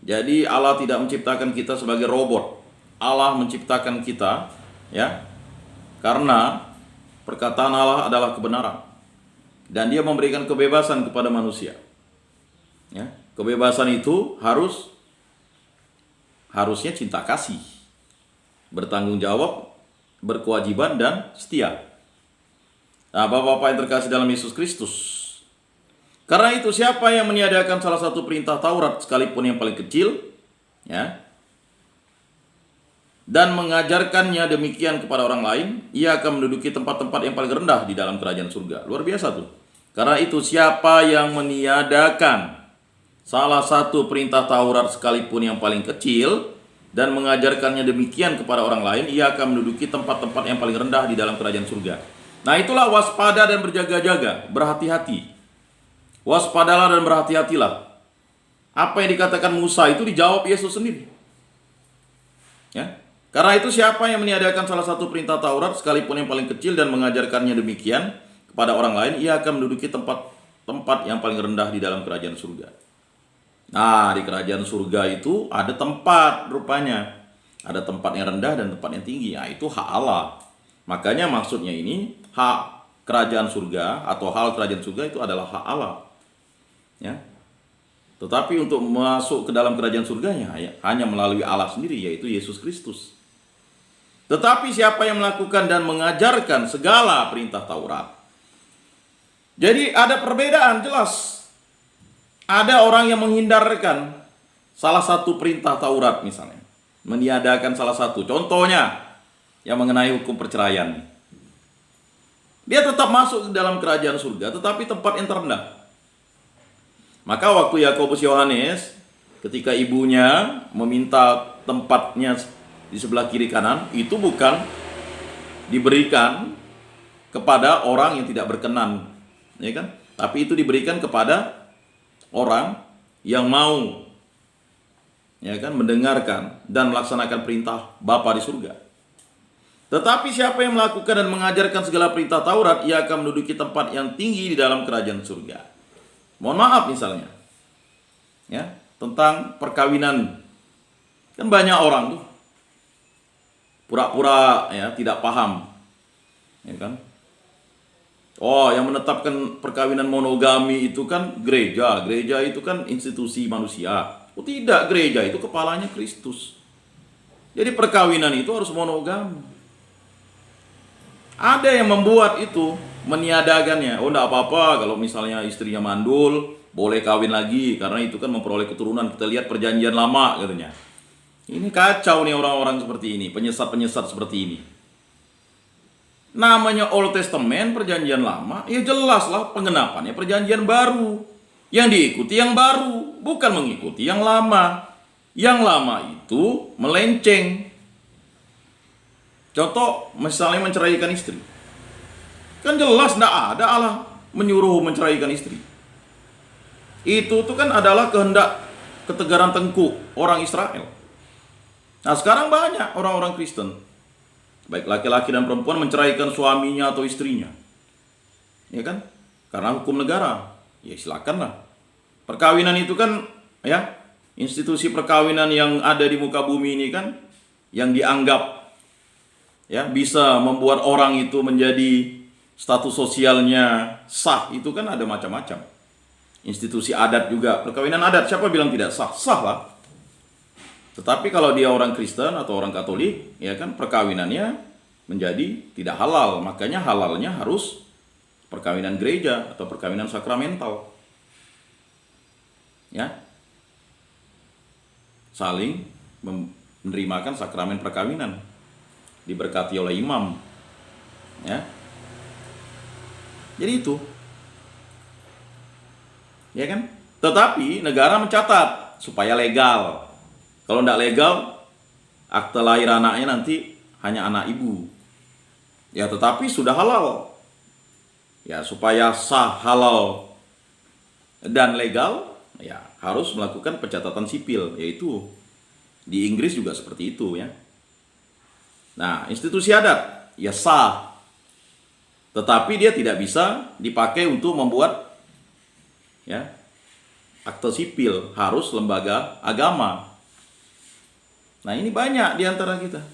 Jadi Allah tidak menciptakan kita sebagai robot. Allah menciptakan kita, karena perkataan Allah adalah kebenaran. Dan dia memberikan kebebasan kepada manusia. Kebebasan itu harusnya cinta kasih, bertanggung jawab, berkewajiban, dan setia. Nah, Bapak-Bapak yang terkasih dalam Yesus Kristus, karena itu siapa yang meniadakan salah satu perintah Taurat sekalipun yang paling kecil, dan mengajarkannya demikian kepada orang lain, ia akan menduduki tempat-tempat yang paling rendah di dalam kerajaan surga. Luar biasa tuh. Karena itu siapa yang meniadakan salah satu perintah Taurat sekalipun yang paling kecil dan mengajarkannya demikian kepada orang lain, ia akan menduduki tempat-tempat yang paling rendah di dalam kerajaan surga. Nah, itulah waspada dan berjaga-jaga, berhati-hati. Waspadalah dan berhati-hatilah. Apa yang dikatakan Musa itu dijawab Yesus sendiri. Karena itu siapa yang meniadakan salah satu perintah Taurat sekalipun yang paling kecil dan mengajarkannya demikian kepada orang lain, ia akan menduduki tempat yang paling rendah di dalam kerajaan surga. Nah, di kerajaan surga itu ada tempat rupanya. Ada tempat yang rendah dan tempat yang tinggi. Nah, itu hak Allah. Makanya maksudnya ini hak kerajaan surga atau hal kerajaan surga itu adalah hak Allah. Tetapi untuk masuk ke dalam kerajaan surganya hanya melalui Allah sendiri, yaitu Yesus Kristus. Tetapi siapa yang melakukan dan mengajarkan segala perintah Taurat. Jadi ada perbedaan jelas. Ada orang yang menghindarkan salah satu perintah Taurat misalnya. Meniadakan salah satu. Contohnya yang mengenai hukum perceraian. Dia tetap masuk ke dalam kerajaan surga, tetapi tempat yang terendah. Maka waktu Yakobus Yohanes, ketika ibunya meminta tempatnya di sebelah kiri kanan, itu bukan diberikan kepada orang yang tidak berkenan, tapi itu diberikan kepada orang yang mau, mendengarkan dan melaksanakan perintah Bapa di surga. Tetapi siapa yang melakukan dan mengajarkan segala perintah Taurat, ia akan menduduki tempat yang tinggi di dalam kerajaan surga. Mohon maaf misalnya, tentang perkawinan, kan banyak orang tuh pura-pura tidak paham, Oh, yang menetapkan perkawinan monogami itu kan gereja. Gereja itu kan institusi manusia. Oh tidak, gereja itu kepalanya Kristus. Jadi perkawinan itu harus monogami. Ada yang membuat itu, meniadakannya. Oh enggak apa-apa kalau misalnya istrinya mandul, boleh kawin lagi karena itu kan memperoleh keturunan. Kita lihat perjanjian lama katanya. Ini kacau nih orang-orang seperti ini, penyesat-penyesat seperti ini. Namanya Old Testament, perjanjian lama, ya jelaslah pengenapannya perjanjian baru. Yang diikuti yang baru, bukan mengikuti yang lama. Yang lama itu melenceng. Contoh, misalnya menceraikan istri. Kan jelas tidak ada Allah menyuruh menceraikan istri. Itu tuh kan adalah kehendak ketegaran tengkuk orang Israel. Nah sekarang banyak orang-orang Kristen, baik laki-laki dan perempuan, menceraikan suaminya atau istrinya. Ya kan? Karena hukum negara. Ya silakanlah. Perkawinan itu kan, ya, institusi perkawinan yang ada di muka bumi ini kan, yang dianggap ya bisa membuat orang itu menjadi status sosialnya sah, itu kan ada macam-macam. Institusi adat juga, perkawinan adat, siapa bilang tidak sah? Sah lah. Tetapi kalau dia orang Kristen atau orang Katolik, ya kan perkawinannya menjadi tidak halal. Makanya halalnya harus perkawinan gereja atau perkawinan sakramental. Ya. Saling menerimakan sakramen perkawinan, diberkati oleh imam. Ya. Jadi itu. Ya kan? Tetapi negara mencatat supaya legal. Kalau tidak legal, akte lahir anaknya nanti hanya anak ibu. Ya tetapi sudah halal. Ya supaya sah, halal, dan legal, ya harus melakukan pencatatan sipil. Yaitu di Inggris juga seperti itu ya. Nah institusi adat, ya sah. Tetapi dia tidak bisa dipakai untuk membuat ya akte sipil, harus lembaga agama. Nah ini banyak di antara kita,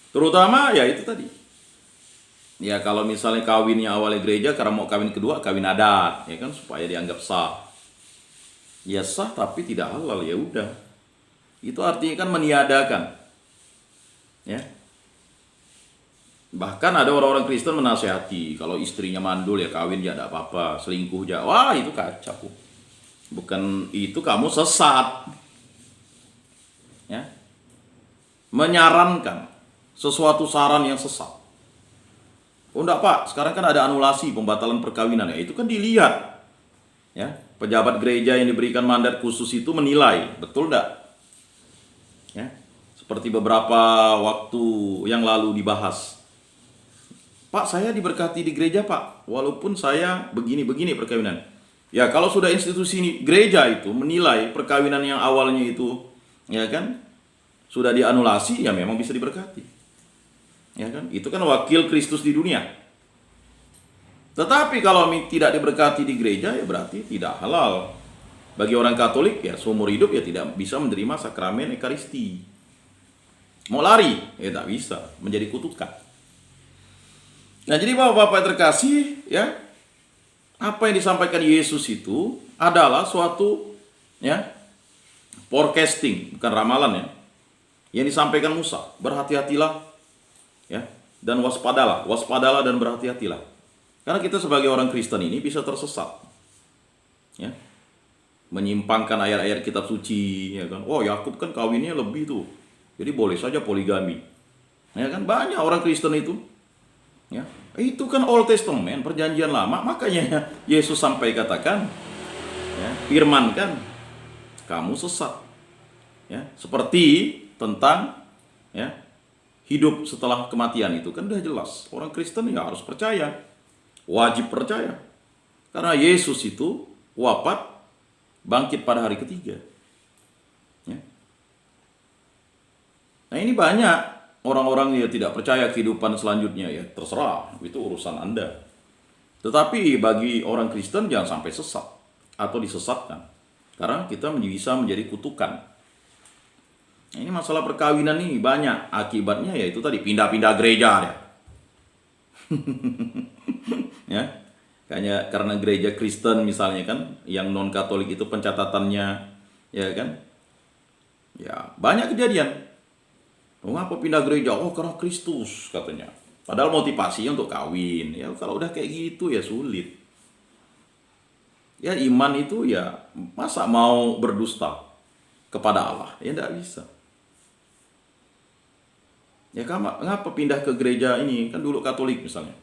terutama ya itu tadi. Ya kalau misalnya kawinnya awalnya gereja, karena mau kawin kedua kawin adat, ya kan supaya dianggap sah. Ya sah tapi tidak halal, ya udah. Itu artinya kan meniadakan. Ya. Bahkan ada orang-orang Kristen menasihati kalau istrinya mandul ya kawin ya tidak apa-apa, selingkuh ya. Wah itu kacau. Bukan itu, kamu sesat. Ya. Menyarankan sesuatu saran yang sesat. Oh enggak Pak, sekarang kan ada anulasi pembatalan perkawinan ya. Itu kan dilihat. Ya, pejabat gereja yang diberikan mandat khusus itu menilai, betul enggak? Ya. Seperti beberapa waktu yang lalu dibahas. Pak, saya diberkati di gereja, Pak. Walaupun saya begini-begini perkawinan. Ya, kalau sudah institusi ini, gereja itu menilai perkawinan yang awalnya itu, ya kan, sudah dianulasi, ya memang bisa diberkati. Ya kan? Itu kan wakil Kristus di dunia. Tetapi kalau tidak diberkati di gereja, ya berarti tidak halal. Bagi orang Katolik, ya seumur hidup ya tidak bisa menerima sakramen Ekaristi. Mau lari, ya tak bisa, menjadi kutukan. Nah, jadi Bapak-bapak terkasih, ya, apa yang disampaikan Yesus itu adalah suatu ya forecasting, bukan ramalan ya. Yang disampaikan Musa, berhati-hatilah ya, dan waspadalah dan berhati-hatilah. Karena kita sebagai orang Kristen ini bisa tersesat. Ya. Menyimpangkan ayat-ayat kitab suci, ya kan. Oh, Yakub kan kawinnya lebih tuh. Jadi boleh saja poligami. Ya kan, banyak orang Kristen itu. Ya. Itu kan Old Testament, perjanjian lama, makanya Yesus sampai katakan, ya, firmankan, kamu sesat. Ya, seperti tentang ya hidup setelah kematian itu kan udah jelas. Orang Kristen ya harus percaya, wajib percaya, karena Yesus itu wafat, bangkit pada hari ketiga. Ya. Nah ini banyak orang-orang yang tidak percaya kehidupan selanjutnya, ya terserah, itu urusan Anda. Tetapi bagi orang Kristen jangan sampai sesat atau disesatkan, karena kita bisa menjadi kutukan. Ini masalah perkawinan nih banyak akibatnya, yaitu tadi pindah-pindah gereja ya. Ya, karena gereja Kristen misalnya kan, yang non Katolik itu pencatatannya, ya kan, ya banyak kejadian. Mengapa pindah gereja? Oh, karena Kristus katanya. Padahal motivasinya untuk kawin. Ya kalau udah kayak gitu ya sulit. Ya iman itu ya masa mau berdusta kepada Allah? Ya enggak bisa. Ya ngapa pindah ke gereja ini? Kan dulu Katolik misalnya.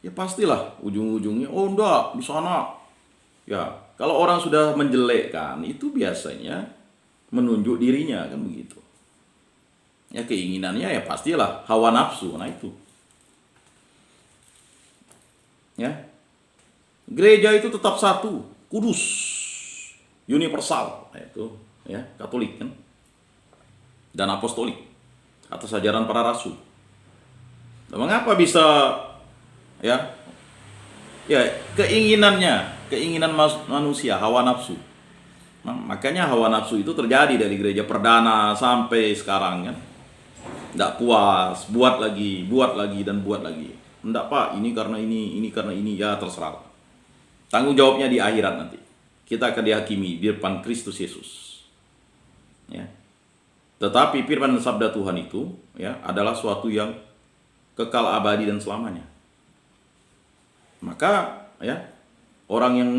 Ya pastilah ujung-ujungnya, oh enggak, di sana. Ya, kalau orang sudah menjelekkan, itu biasanya menunjuk dirinya, kan begitu. Ya keinginannya ya pastilah hawa nafsu, nah itu. Ya. Gereja itu tetap satu, kudus, universal, nah itu ya, Katolik kan. Dan apostolik atas ajaran para rasul. Nah, mengapa bisa ya keinginan manusia, hawa nafsu. Nah, makanya hawa nafsu itu terjadi dari gereja perdana sampai sekarang kan. Tidak puas, buat lagi dan buat lagi. Enggak Pak, ini karena ini, ya terserah. Tanggung jawabnya di akhirat nanti. Kita akan dihakimi di depan Kristus Yesus. Ya. Tetapi firman dan sabda Tuhan itu ya adalah suatu yang kekal abadi dan selamanya. Maka ya orang yang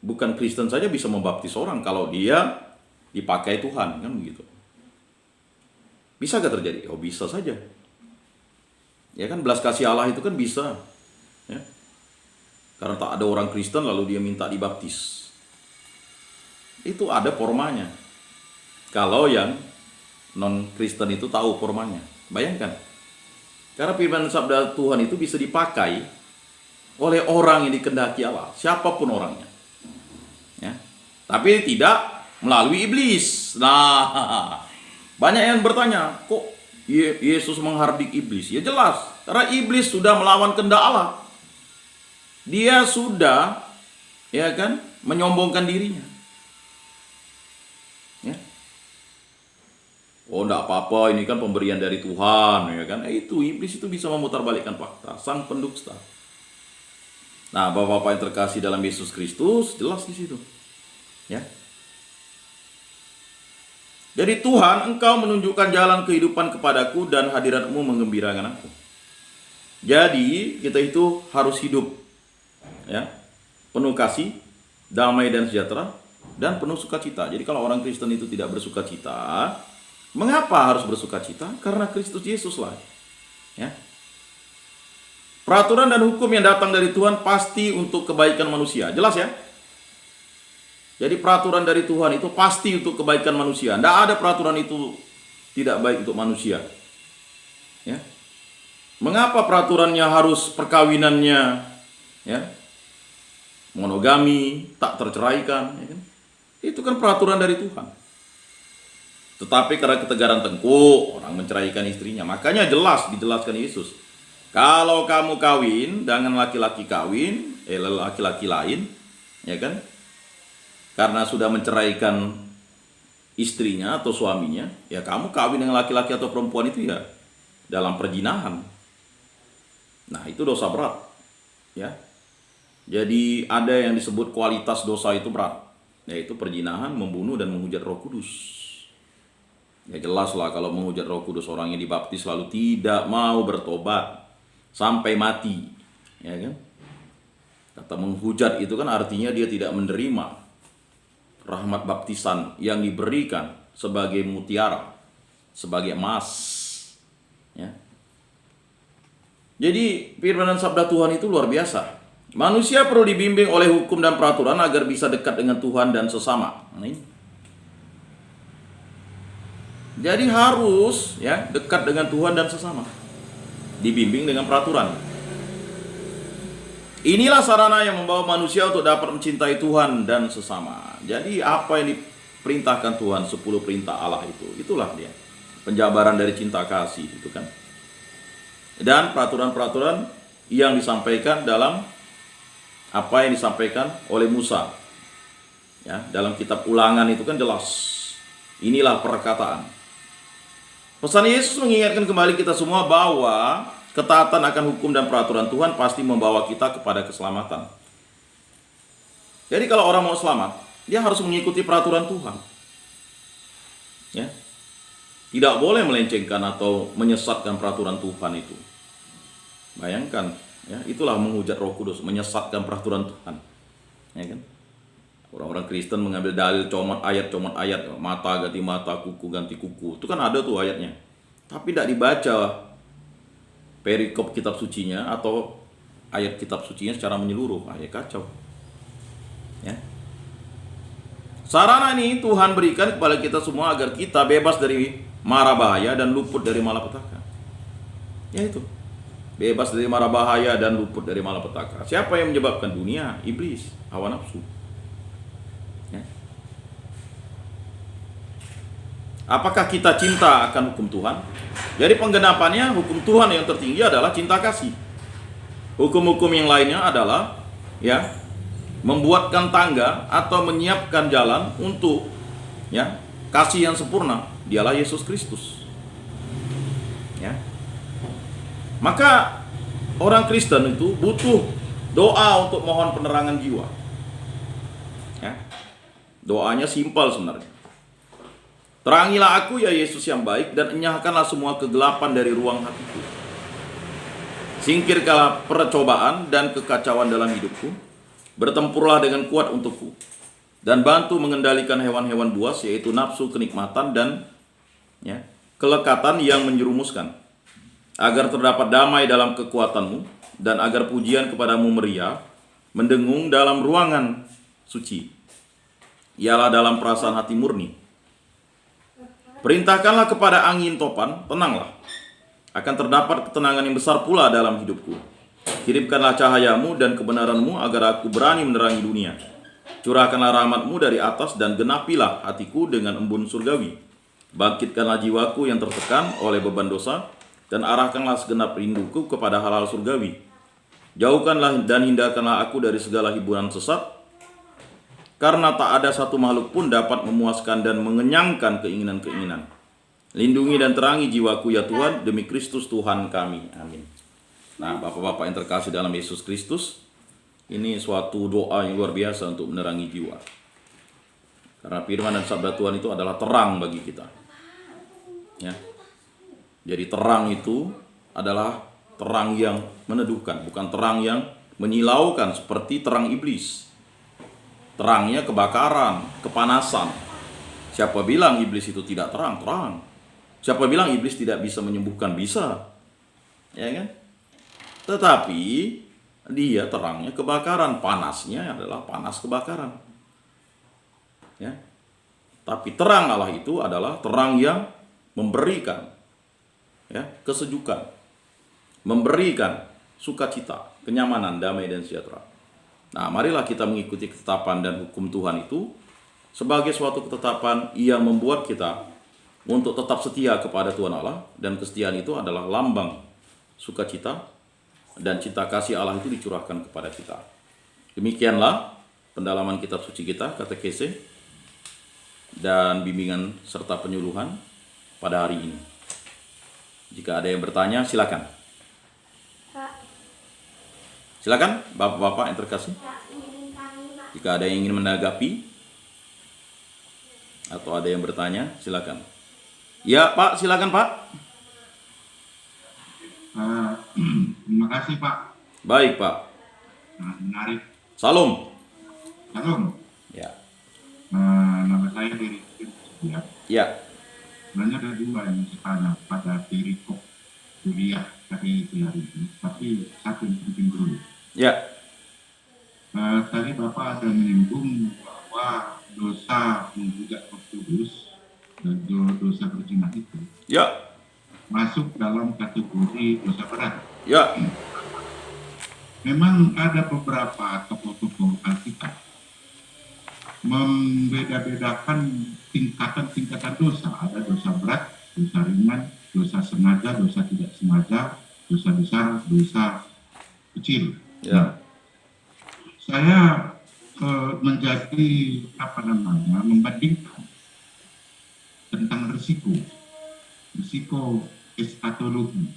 bukan Kristen saja bisa membaptis orang kalau dia dipakai Tuhan, kan begitu. Bisa gak terjadi? Oh bisa saja. Ya kan belas kasih Allah itu kan bisa. Ya. Karena tak ada orang Kristen lalu dia minta dibaptis. Itu ada formanya. Kalau yang non Kristen itu tahu formanya. Bayangkan. Karena firman sabda Tuhan itu bisa dipakai oleh orang yang dikehendaki Allah, siapapun orangnya. Ya. Tapi tidak melalui iblis. Nah, banyak yang bertanya, kok Yesus menghardik iblis? Ya jelas, karena iblis sudah melawan kehendak Allah. Dia sudah ya kan menyombongkan dirinya. Ya. Oh, enggak apa-apa, ini kan pemberian dari Tuhan, ya kan? Itu iblis itu bisa memutarbalikkan fakta, sang pendusta. Nah, Bapak-bapak yang terkasih dalam Yesus Kristus, jelas di situ. Ya. Jadi Tuhan, Engkau menunjukkan jalan kehidupan kepadaku dan hadirat-Mu menggembirakan aku. Jadi, kita itu harus hidup ya, penuh kasih, damai dan sejahtera, dan penuh sukacita. Jadi kalau orang Kristen itu tidak bersukacita, mengapa harus bersukacita? Karena Kristus Yesus lah. Ya. Peraturan dan hukum yang datang dari Tuhan pasti untuk kebaikan manusia. Jelas ya? Jadi peraturan dari Tuhan itu pasti untuk kebaikan manusia. Tidak ada peraturan itu tidak baik untuk manusia. Ya. Mengapa peraturannya harus perkawinannya ya, monogami, tak terceraikan? Ya kan? Itu kan peraturan dari Tuhan. Tetapi karena ketegaran tengkuk, orang menceraikan istrinya. Makanya jelas dijelaskan Yesus. Kalau kamu kawin dengan laki-laki laki-laki lain, ya kan? Karena sudah menceraikan istrinya atau suaminya, ya kamu kawin dengan laki-laki atau perempuan itu ya dalam perzinahan. Nah, itu dosa berat. Ya. Jadi ada yang disebut kualitas dosa itu berat, yaitu perzinahan, membunuh dan menghujat Roh Kudus. Ya jelas lah kalau menghujat Roh Kudus, orang yang dibaptis lalu tidak mau bertobat sampai mati, ya kan? Kata menghujat itu kan artinya dia tidak menerima rahmat baptisan yang diberikan sebagai mutiara, sebagai emas. Ya. Jadi firman dan sabda Tuhan itu luar biasa. Manusia perlu dibimbing oleh hukum dan peraturan agar bisa dekat dengan Tuhan dan sesama. Nah, ini. Jadi harus ya dekat dengan Tuhan dan sesama. Dibimbing dengan peraturan. Inilah sarana yang membawa manusia untuk dapat mencintai Tuhan dan sesama. Jadi apa yang diperintahkan Tuhan, 10 perintah Allah itu, itulah dia. Penjabaran dari cinta kasih itu kan. Dan peraturan-peraturan yang disampaikan dalam apa yang disampaikan oleh Musa. Ya, dalam kitab Ulangan itu kan jelas. Inilah perkataan. Pesan Yesus mengingatkan kembali kita semua bahwa Ketaatan akan hukum dan peraturan Tuhan pasti membawa kita kepada keselamatan. Jadi kalau orang mau selamat, dia harus mengikuti peraturan Tuhan. Ya. Tidak boleh melencengkan atau menyesatkan peraturan Tuhan itu. Bayangkan, ya, itulah menghujat Roh Kudus, menyesatkan peraturan Tuhan. Ya kan? Orang-orang Kristen mengambil dalil comot ayat, mata ganti mata, kuku ganti kuku. Itu kan ada tuh ayatnya. Tapi tidak dibaca perikop kitab sucinya atau ayat kitab sucinya secara menyeluruh. Ya kacau. Ya. Sarana ini Tuhan berikan kepada kita semua agar kita bebas dari mara bahaya dan luput dari malapetaka. Ya itu. Bebas dari mara bahaya dan luput dari malapetaka. Siapa yang menyebabkan dunia? Iblis, hawa nafsu. Ya. Apakah kita cinta akan hukum Tuhan? Jadi penggenapannya hukum Tuhan yang tertinggi adalah cinta kasih. Hukum-hukum yang lainnya adalah ya membuatkan tangga atau menyiapkan jalan untuk ya kasih yang sempurna. Dialah Yesus Kristus. Ya. Maka orang Kristen itu butuh doa untuk mohon penerangan jiwa. Ya. Doanya simpel sebenarnya. Terangilah aku ya Yesus yang baik, dan enyahkanlah semua kegelapan dari ruang hatiku. Singkirkanlah percobaan dan kekacauan dalam hidupku. Bertempurlah dengan kuat untukku. Dan bantu mengendalikan hewan-hewan buas, yaitu nafsu kenikmatan dan ya, kelekatan yang menjerumuskan. Agar terdapat damai dalam kekuatanmu, dan agar pujian kepadamu meriah, mendengung dalam ruangan suci. Ialah dalam perasaan hati murni. Perintahkanlah kepada angin topan, tenanglah. Akan terdapat ketenangan yang besar pula dalam hidupku. Kirimkanlah cahayamu dan kebenaranmu agar aku berani menerangi dunia. Curahkanlah rahmatmu dari atas dan genapilah hatiku dengan embun surgawi. Bangkitkanlah jiwaku yang tertekan oleh beban dosa dan arahkanlah segenap rinduku kepada hal-hal surgawi. Jauhkanlah dan hindarkanlah aku dari segala hiburan sesat, karena tak ada satu makhluk pun dapat memuaskan dan mengenyangkan keinginan-keinginan. Lindungi dan terangi jiwaku ya Tuhan, demi Kristus Tuhan kami. Amin. Nah, Bapak-bapak yang terkasih dalam Yesus Kristus, ini suatu doa yang luar biasa untuk menerangi jiwa. Karena firman dan sabda Tuhan itu adalah terang bagi kita. Ya. Jadi terang itu adalah terang yang meneduhkan, bukan terang yang menyilaukan seperti terang iblis. Terangnya kebakaran, kepanasan. Siapa bilang iblis itu tidak terang? Terang. Siapa bilang iblis tidak bisa menyembuhkan? Bisa. Ya kan? Tetapi dia terangnya kebakaran, panasnya adalah panas kebakaran. Ya. Tapi terang Allah itu adalah terang yang memberikan ya, kesejukan, memberikan sukacita, kenyamanan, damai dan sejahtera. Nah, marilah kita mengikuti ketetapan dan hukum Tuhan itu sebagai suatu ketetapan yang membuat kita untuk tetap setia kepada Tuhan Allah, dan kesetiaan itu adalah lambang sukacita dan cinta kasih Allah itu dicurahkan kepada kita. Demikianlah pendalaman kitab suci kita, katekese dan bimbingan serta penyuluhan pada hari ini. Jika ada yang bertanya, silakan. Silakan, Bapak-bapak yang terkasih. Jika ada yang ingin menanggapi atau ada yang bertanya, silakan. Ya, Pak, silakan, Pak. Terima kasih, Pak. Baik, Pak. Menarik. Salam. Salam. Ya. Nama saya Diri. Ya. Ya. Sebenarnya ada dua yang saya tanya pada perikop kuliah hari ini, tapi satu yang penting dulu. Ya. Tadi Bapak ada menyinggung bahwa dosa menghujat Roh Kudus dan dosa berzina itu Ya. masuk dalam kategori dosa berat. Ya. Memang ada beberapa tokoh-tokoh Alkitab membeda-bedakan tingkatan-tingkatan dosa. Ada dosa berat, dosa ringan, dosa sengaja, dosa tidak sengaja, dosa besar, dosa kecil. Ya. Saya menjadi membandingkan tentang risiko eskatologi.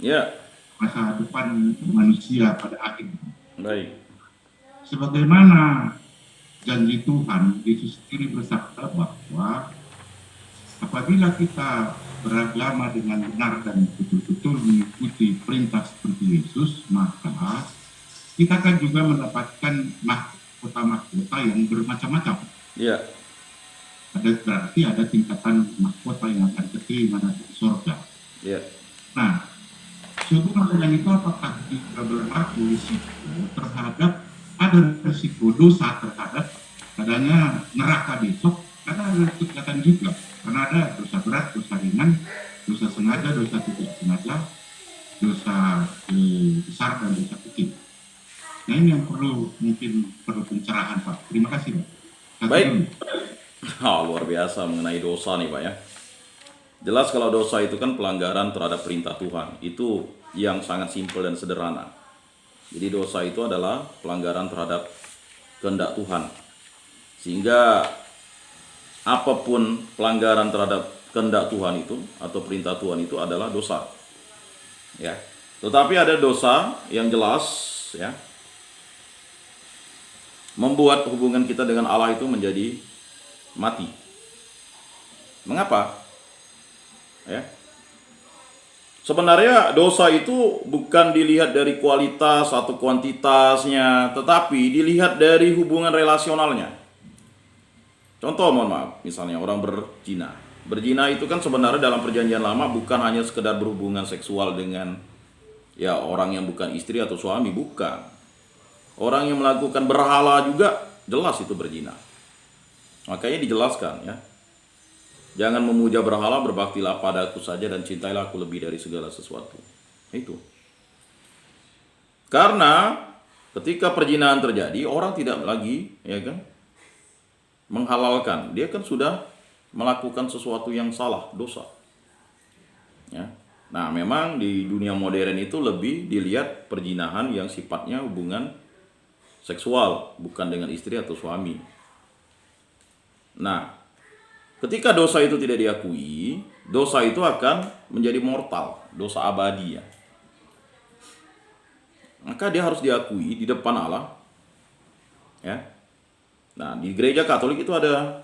Ya. masa depan manusia pada akhirnya. Baik. Sebagaimana janji Tuhan, Yesus sendiri bersabda bahwa apabila kita beragama dengan benar dan betul-betul mengikuti perintah seperti Yesus, maka kita akan juga mendapatkan mahkota-mahkota yang bermacam-macam. Iya. Berarti ada tingkatan mahkota yang akan diterima nanti di surga. Iya. Nah, sehubungan dengan itu apakah kita berlaku risiko terhadap ada risiko dosa terhadap adanya neraka besok? Karena ada tingkatan juga, karena ada dosa berat, dosa ringan, dosa sengaja, dosa tidak sengaja, dosa besar dan dosa kecil. Nah, ini yang mungkin perlu pencerahan, Pak. Terima kasih, Pak. Baik. Luar biasa mengenai dosa nih, Pak ya. Jelas kalau dosa itu kan pelanggaran terhadap perintah Tuhan. Itu yang sangat simpel dan sederhana. Jadi dosa itu adalah pelanggaran terhadap kehendak Tuhan. Sehingga apapun pelanggaran terhadap kehendak Tuhan itu atau perintah Tuhan itu adalah dosa. Ya. Tetapi ada dosa yang jelas ya, membuat hubungan kita dengan Allah itu menjadi mati. Mengapa? Ya. Sebenarnya dosa itu bukan dilihat dari kualitas atau kuantitasnya, tetapi dilihat dari hubungan relasionalnya. Contoh, mohon maaf, misalnya orang berzina. Berzina itu kan sebenarnya dalam perjanjian lama bukan hanya sekedar berhubungan seksual dengan ya orang yang bukan istri atau suami, bukan. Orang yang melakukan berhala juga jelas itu berzina. Makanya dijelaskan ya. Jangan memuja berhala, berbaktilah padaku saja dan cintailah aku lebih dari segala sesuatu. Itu. Karena ketika perzinahan terjadi, orang tidak lagi ya kan menghalalkan. Dia kan sudah melakukan sesuatu yang salah, dosa. Ya. Nah, memang di dunia modern itu lebih dilihat perzinahan yang sifatnya hubungan seksual, bukan dengan istri atau suami. Nah, ketika dosa itu tidak diakui, dosa itu akan menjadi mortal, dosa abadi ya. Maka dia harus diakui di depan Allah. Ya. Nah, di gereja Katolik itu ada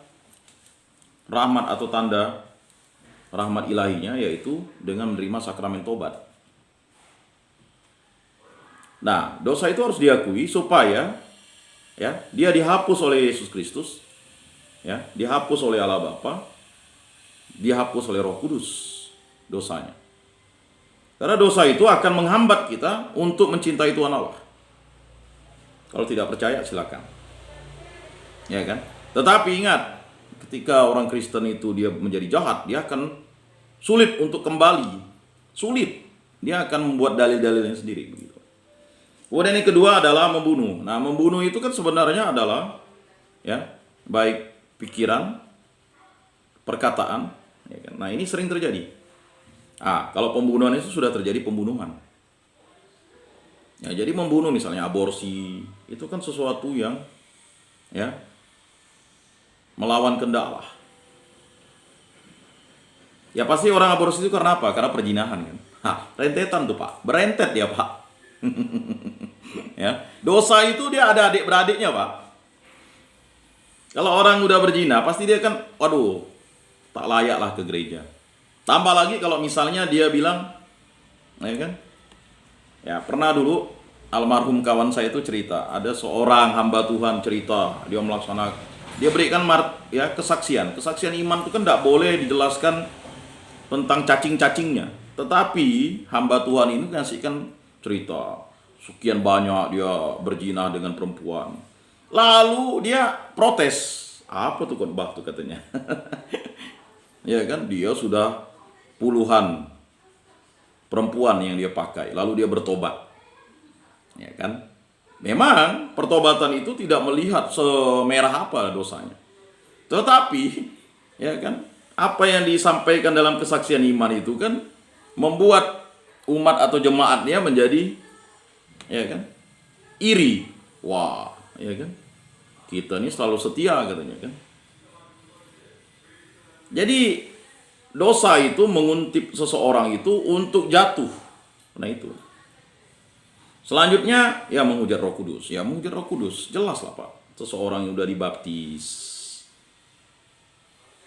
rahmat atau tanda rahmat ilahinya, yaitu dengan menerima sakramen tobat. Nah, dosa itu harus diakui supaya ya, dia dihapus oleh Yesus Kristus. Ya, dihapus oleh Allah Bapa, dihapus oleh Roh Kudus dosanya. Karena dosa itu akan menghambat kita untuk mencintai Tuhan Allah. Kalau tidak percaya silakan. Ya kan? Tetapi ingat, ketika orang Kristen itu dia menjadi jahat, dia akan sulit untuk kembali. Sulit. Dia akan membuat dalil-dalilnya sendiri begitu. Kemudian yang kedua adalah membunuh. Nah, membunuh itu kan sebenarnya adalah ya, baik pikiran, perkataan, ya kan? Nah, ini sering terjadi. Kalau pembunuhan itu sudah terjadi pembunuhan. Ya, jadi membunuh misalnya aborsi, itu kan sesuatu yang ya melawan kehendak Allah. Ya pasti orang aborsi itu karena apa? Karena perzinahan kan. Rentetan tuh Pak, berentet dia Pak. Ya, dosa itu dia ada adik-beradiknya Pak. Kalau orang udah berzina, pasti dia kan, waduh, tak layak lah ke gereja. Tambah lagi kalau misalnya dia bilang, ya kan? Ya pernah dulu almarhum kawan saya itu cerita, ada seorang hamba Tuhan cerita, dia berikan kesaksian iman itu kan tidak boleh dijelaskan tentang cacing-cacingnya, tetapi hamba Tuhan ini ngasihkan cerita sekian banyak dia berzina dengan perempuan, lalu dia protes, apa tuh khotbah tuh katanya. Ya kan, dia sudah puluhan perempuan yang dia pakai, lalu dia bertobat. Ya kan? Memang pertobatan itu tidak melihat semerah apa dosanya. Tetapi ya kan, apa yang disampaikan dalam kesaksian iman itu kan membuat umat atau jemaatnya menjadi ya kan iri. Wah, ya kan? Kita ini selalu setia katanya kan. Jadi dosa itu menguntip seseorang itu untuk jatuh. Nah itu. Selanjutnya, ya menghujat Roh Kudus. Ya menghujat Roh Kudus, jelas lah Pak. Seseorang yang udah dibaptis,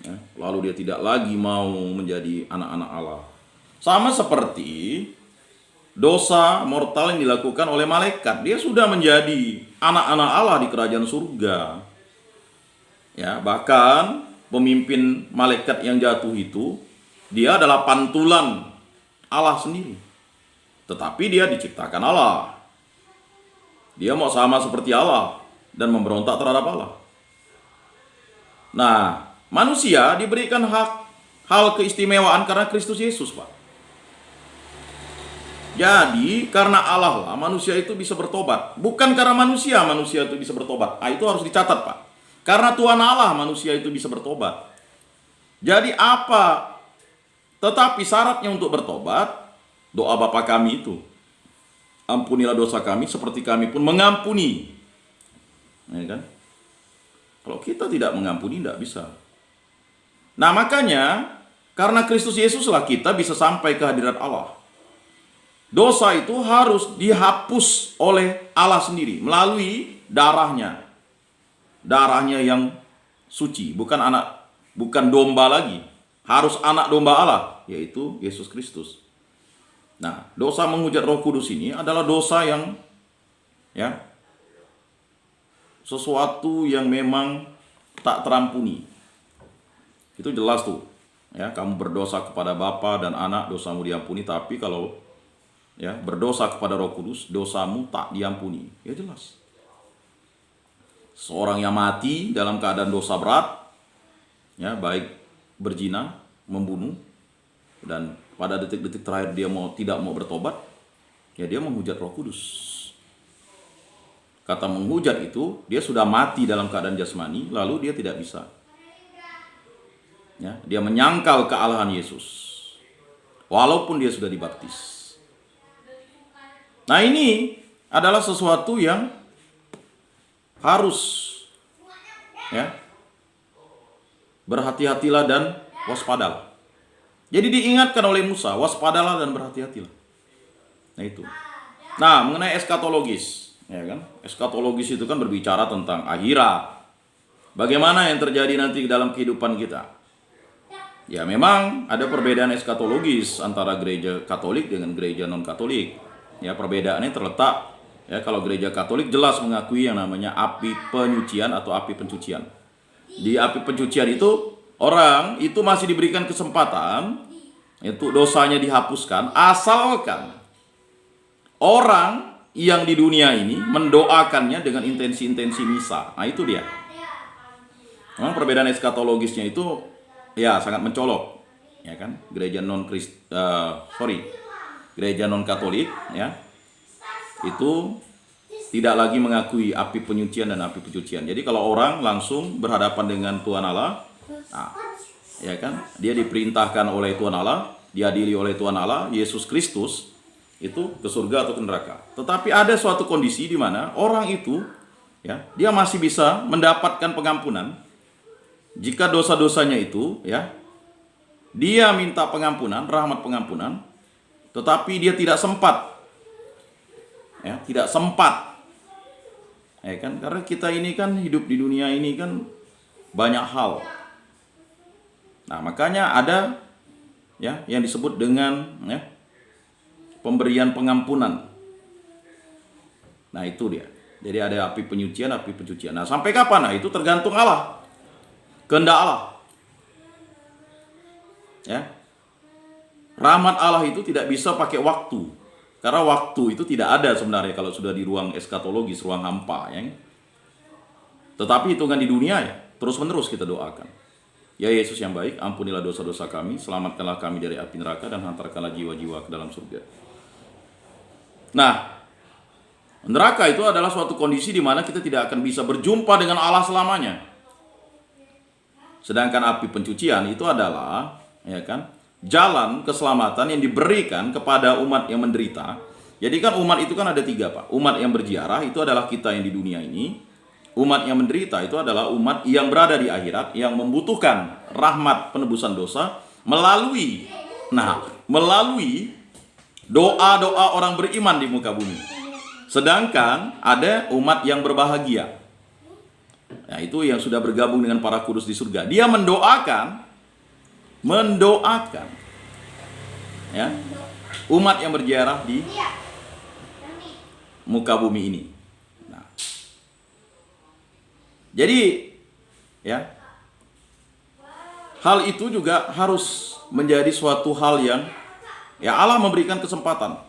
ya, lalu dia tidak lagi mau menjadi anak-anak Allah. Sama seperti dosa mortal yang dilakukan oleh malaikat. Dia sudah menjadi anak-anak Allah di kerajaan surga. Ya, bahkan pemimpin malaikat yang jatuh itu, dia adalah pantulan Allah sendiri. Tetapi dia diciptakan Allah. Dia mau sama seperti Allah dan memberontak terhadap Allah. Nah, manusia diberikan hal keistimewaan karena Kristus Yesus, Pak. Jadi, karena Allah lah manusia itu bisa bertobat. Bukan karena manusia itu bisa bertobat. Itu harus dicatat, Pak. Karena Tuhan Allah manusia itu bisa bertobat. Jadi apa? Tetapi syaratnya untuk bertobat, doa Bapa kami itu. Ampunilah dosa kami seperti kami pun mengampuni. Ya kan? Kalau kita tidak mengampuni, tidak bisa. Nah makanya, karena Kristus Yesuslah kita bisa sampai ke hadirat Allah. Dosa itu harus dihapus oleh Allah sendiri melalui darahnya. Darahnya yang suci, bukan domba lagi. Harus anak domba Allah, yaitu Yesus Kristus. Nah, dosa menghujat Roh Kudus ini adalah dosa yang sesuatu yang memang tak terampuni. Itu jelas tuh. Ya, kamu berdosa kepada Bapa dan Anak, dosamu diampuni, tapi kalau berdosa kepada Roh Kudus, dosamu tak diampuni. Ya jelas. Seorang yang mati dalam keadaan dosa berat, ya baik berzina, membunuh, dan pada detik-detik terakhir dia tidak mau bertobat, ya dia menghujat Roh Kudus. Kata menghujat itu, dia sudah mati dalam keadaan jasmani, lalu dia tidak bisa. Ya, dia menyangkal kealahan Yesus, walaupun dia sudah dibaptis. Nah ini adalah sesuatu yang harus berhati-hatilah dan waspadalah. Jadi diingatkan oleh Musa, waspadalah dan berhati-hatilah. Nah itu. Nah mengenai eskatologis, ya kan? Eskatologis itu kan berbicara tentang akhirat. Bagaimana yang terjadi nanti dalam kehidupan kita? Ya memang ada perbedaan eskatologis antara gereja Katolik dengan gereja non-Katolik. Ya perbedaannya terletak kalau gereja Katolik jelas mengakui yang namanya api penyucian atau api pencucian. Di api pencucian itu orang itu masih diberikan kesempatan untuk dosanya dihapuskan asalkan orang yang di dunia ini mendoakannya dengan intensi-intensi misa. Nah itu dia. Memang perbedaan eskatologisnya itu ya sangat mencolok, ya kan? Gereja gereja non-Katolik itu tidak lagi mengakui api penyucian dan api pencucian. Jadi kalau orang langsung berhadapan dengan Tuhan Allah, ya kan, dia diperintahkan oleh Tuhan Allah, diadili oleh Tuhan Allah, Yesus Kristus, itu ke surga atau ke neraka. Tetapi ada suatu kondisi di mana orang itu, dia masih bisa mendapatkan pengampunan jika dosa-dosanya itu, dia minta pengampunan, rahmat pengampunan. Tetapi dia tidak sempat, kan? Karena kita ini kan hidup di dunia ini kan banyak hal. Nah makanya ada, yang disebut dengan pemberian pengampunan. Nah itu dia. Jadi ada api penyucian, api pencucian. Nah sampai kapan? Nah itu tergantung Allah, kehendak Allah. Rahmat Allah itu tidak bisa pakai waktu. Karena waktu itu tidak ada sebenarnya kalau sudah di ruang eskatologis, ruang hampa. Tetapi hitungan di dunia terus-menerus kita doakan. Ya Yesus yang baik, ampunilah dosa-dosa kami, selamatkanlah kami dari api neraka, dan hantarkanlah jiwa-jiwa ke dalam surga. Nah, neraka itu adalah suatu kondisi di mana kita tidak akan bisa berjumpa dengan Allah selamanya. Sedangkan api pencucian itu adalah, jalan keselamatan yang diberikan kepada umat yang menderita. Jadi kan umat itu kan ada 3 Pak. Umat yang berziarah itu adalah kita yang di dunia ini. Umat yang menderita itu adalah umat yang berada di akhirat, yang membutuhkan rahmat penebusan dosa melalui doa-doa orang beriman di muka bumi. Sedangkan ada umat yang berbahagia. Nah, itu yang sudah bergabung dengan para kudus di surga. Dia mendoakan ya, umat yang berziarah di muka bumi ini. Nah, jadi ya, hal itu juga harus menjadi suatu hal yang ya Allah memberikan kesempatan.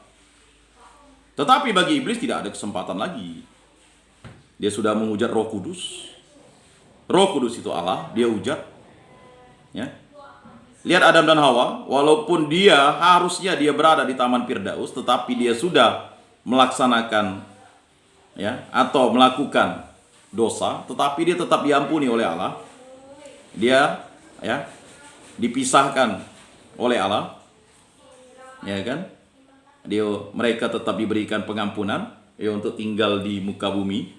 Tetapi bagi iblis tidak ada kesempatan lagi. Dia sudah menghujat Roh Kudus. Roh Kudus itu Allah, dia hujat. Ya. Lihat Adam dan Hawa, walaupun harusnya dia berada di Taman Firdaus, tetapi dia sudah melaksanakan ya atau melakukan dosa, tetapi dia tetap diampuni oleh Allah. Dia ya dipisahkan oleh Allah. Ya kan? Mereka tetap diberikan pengampunan ya untuk tinggal di muka bumi.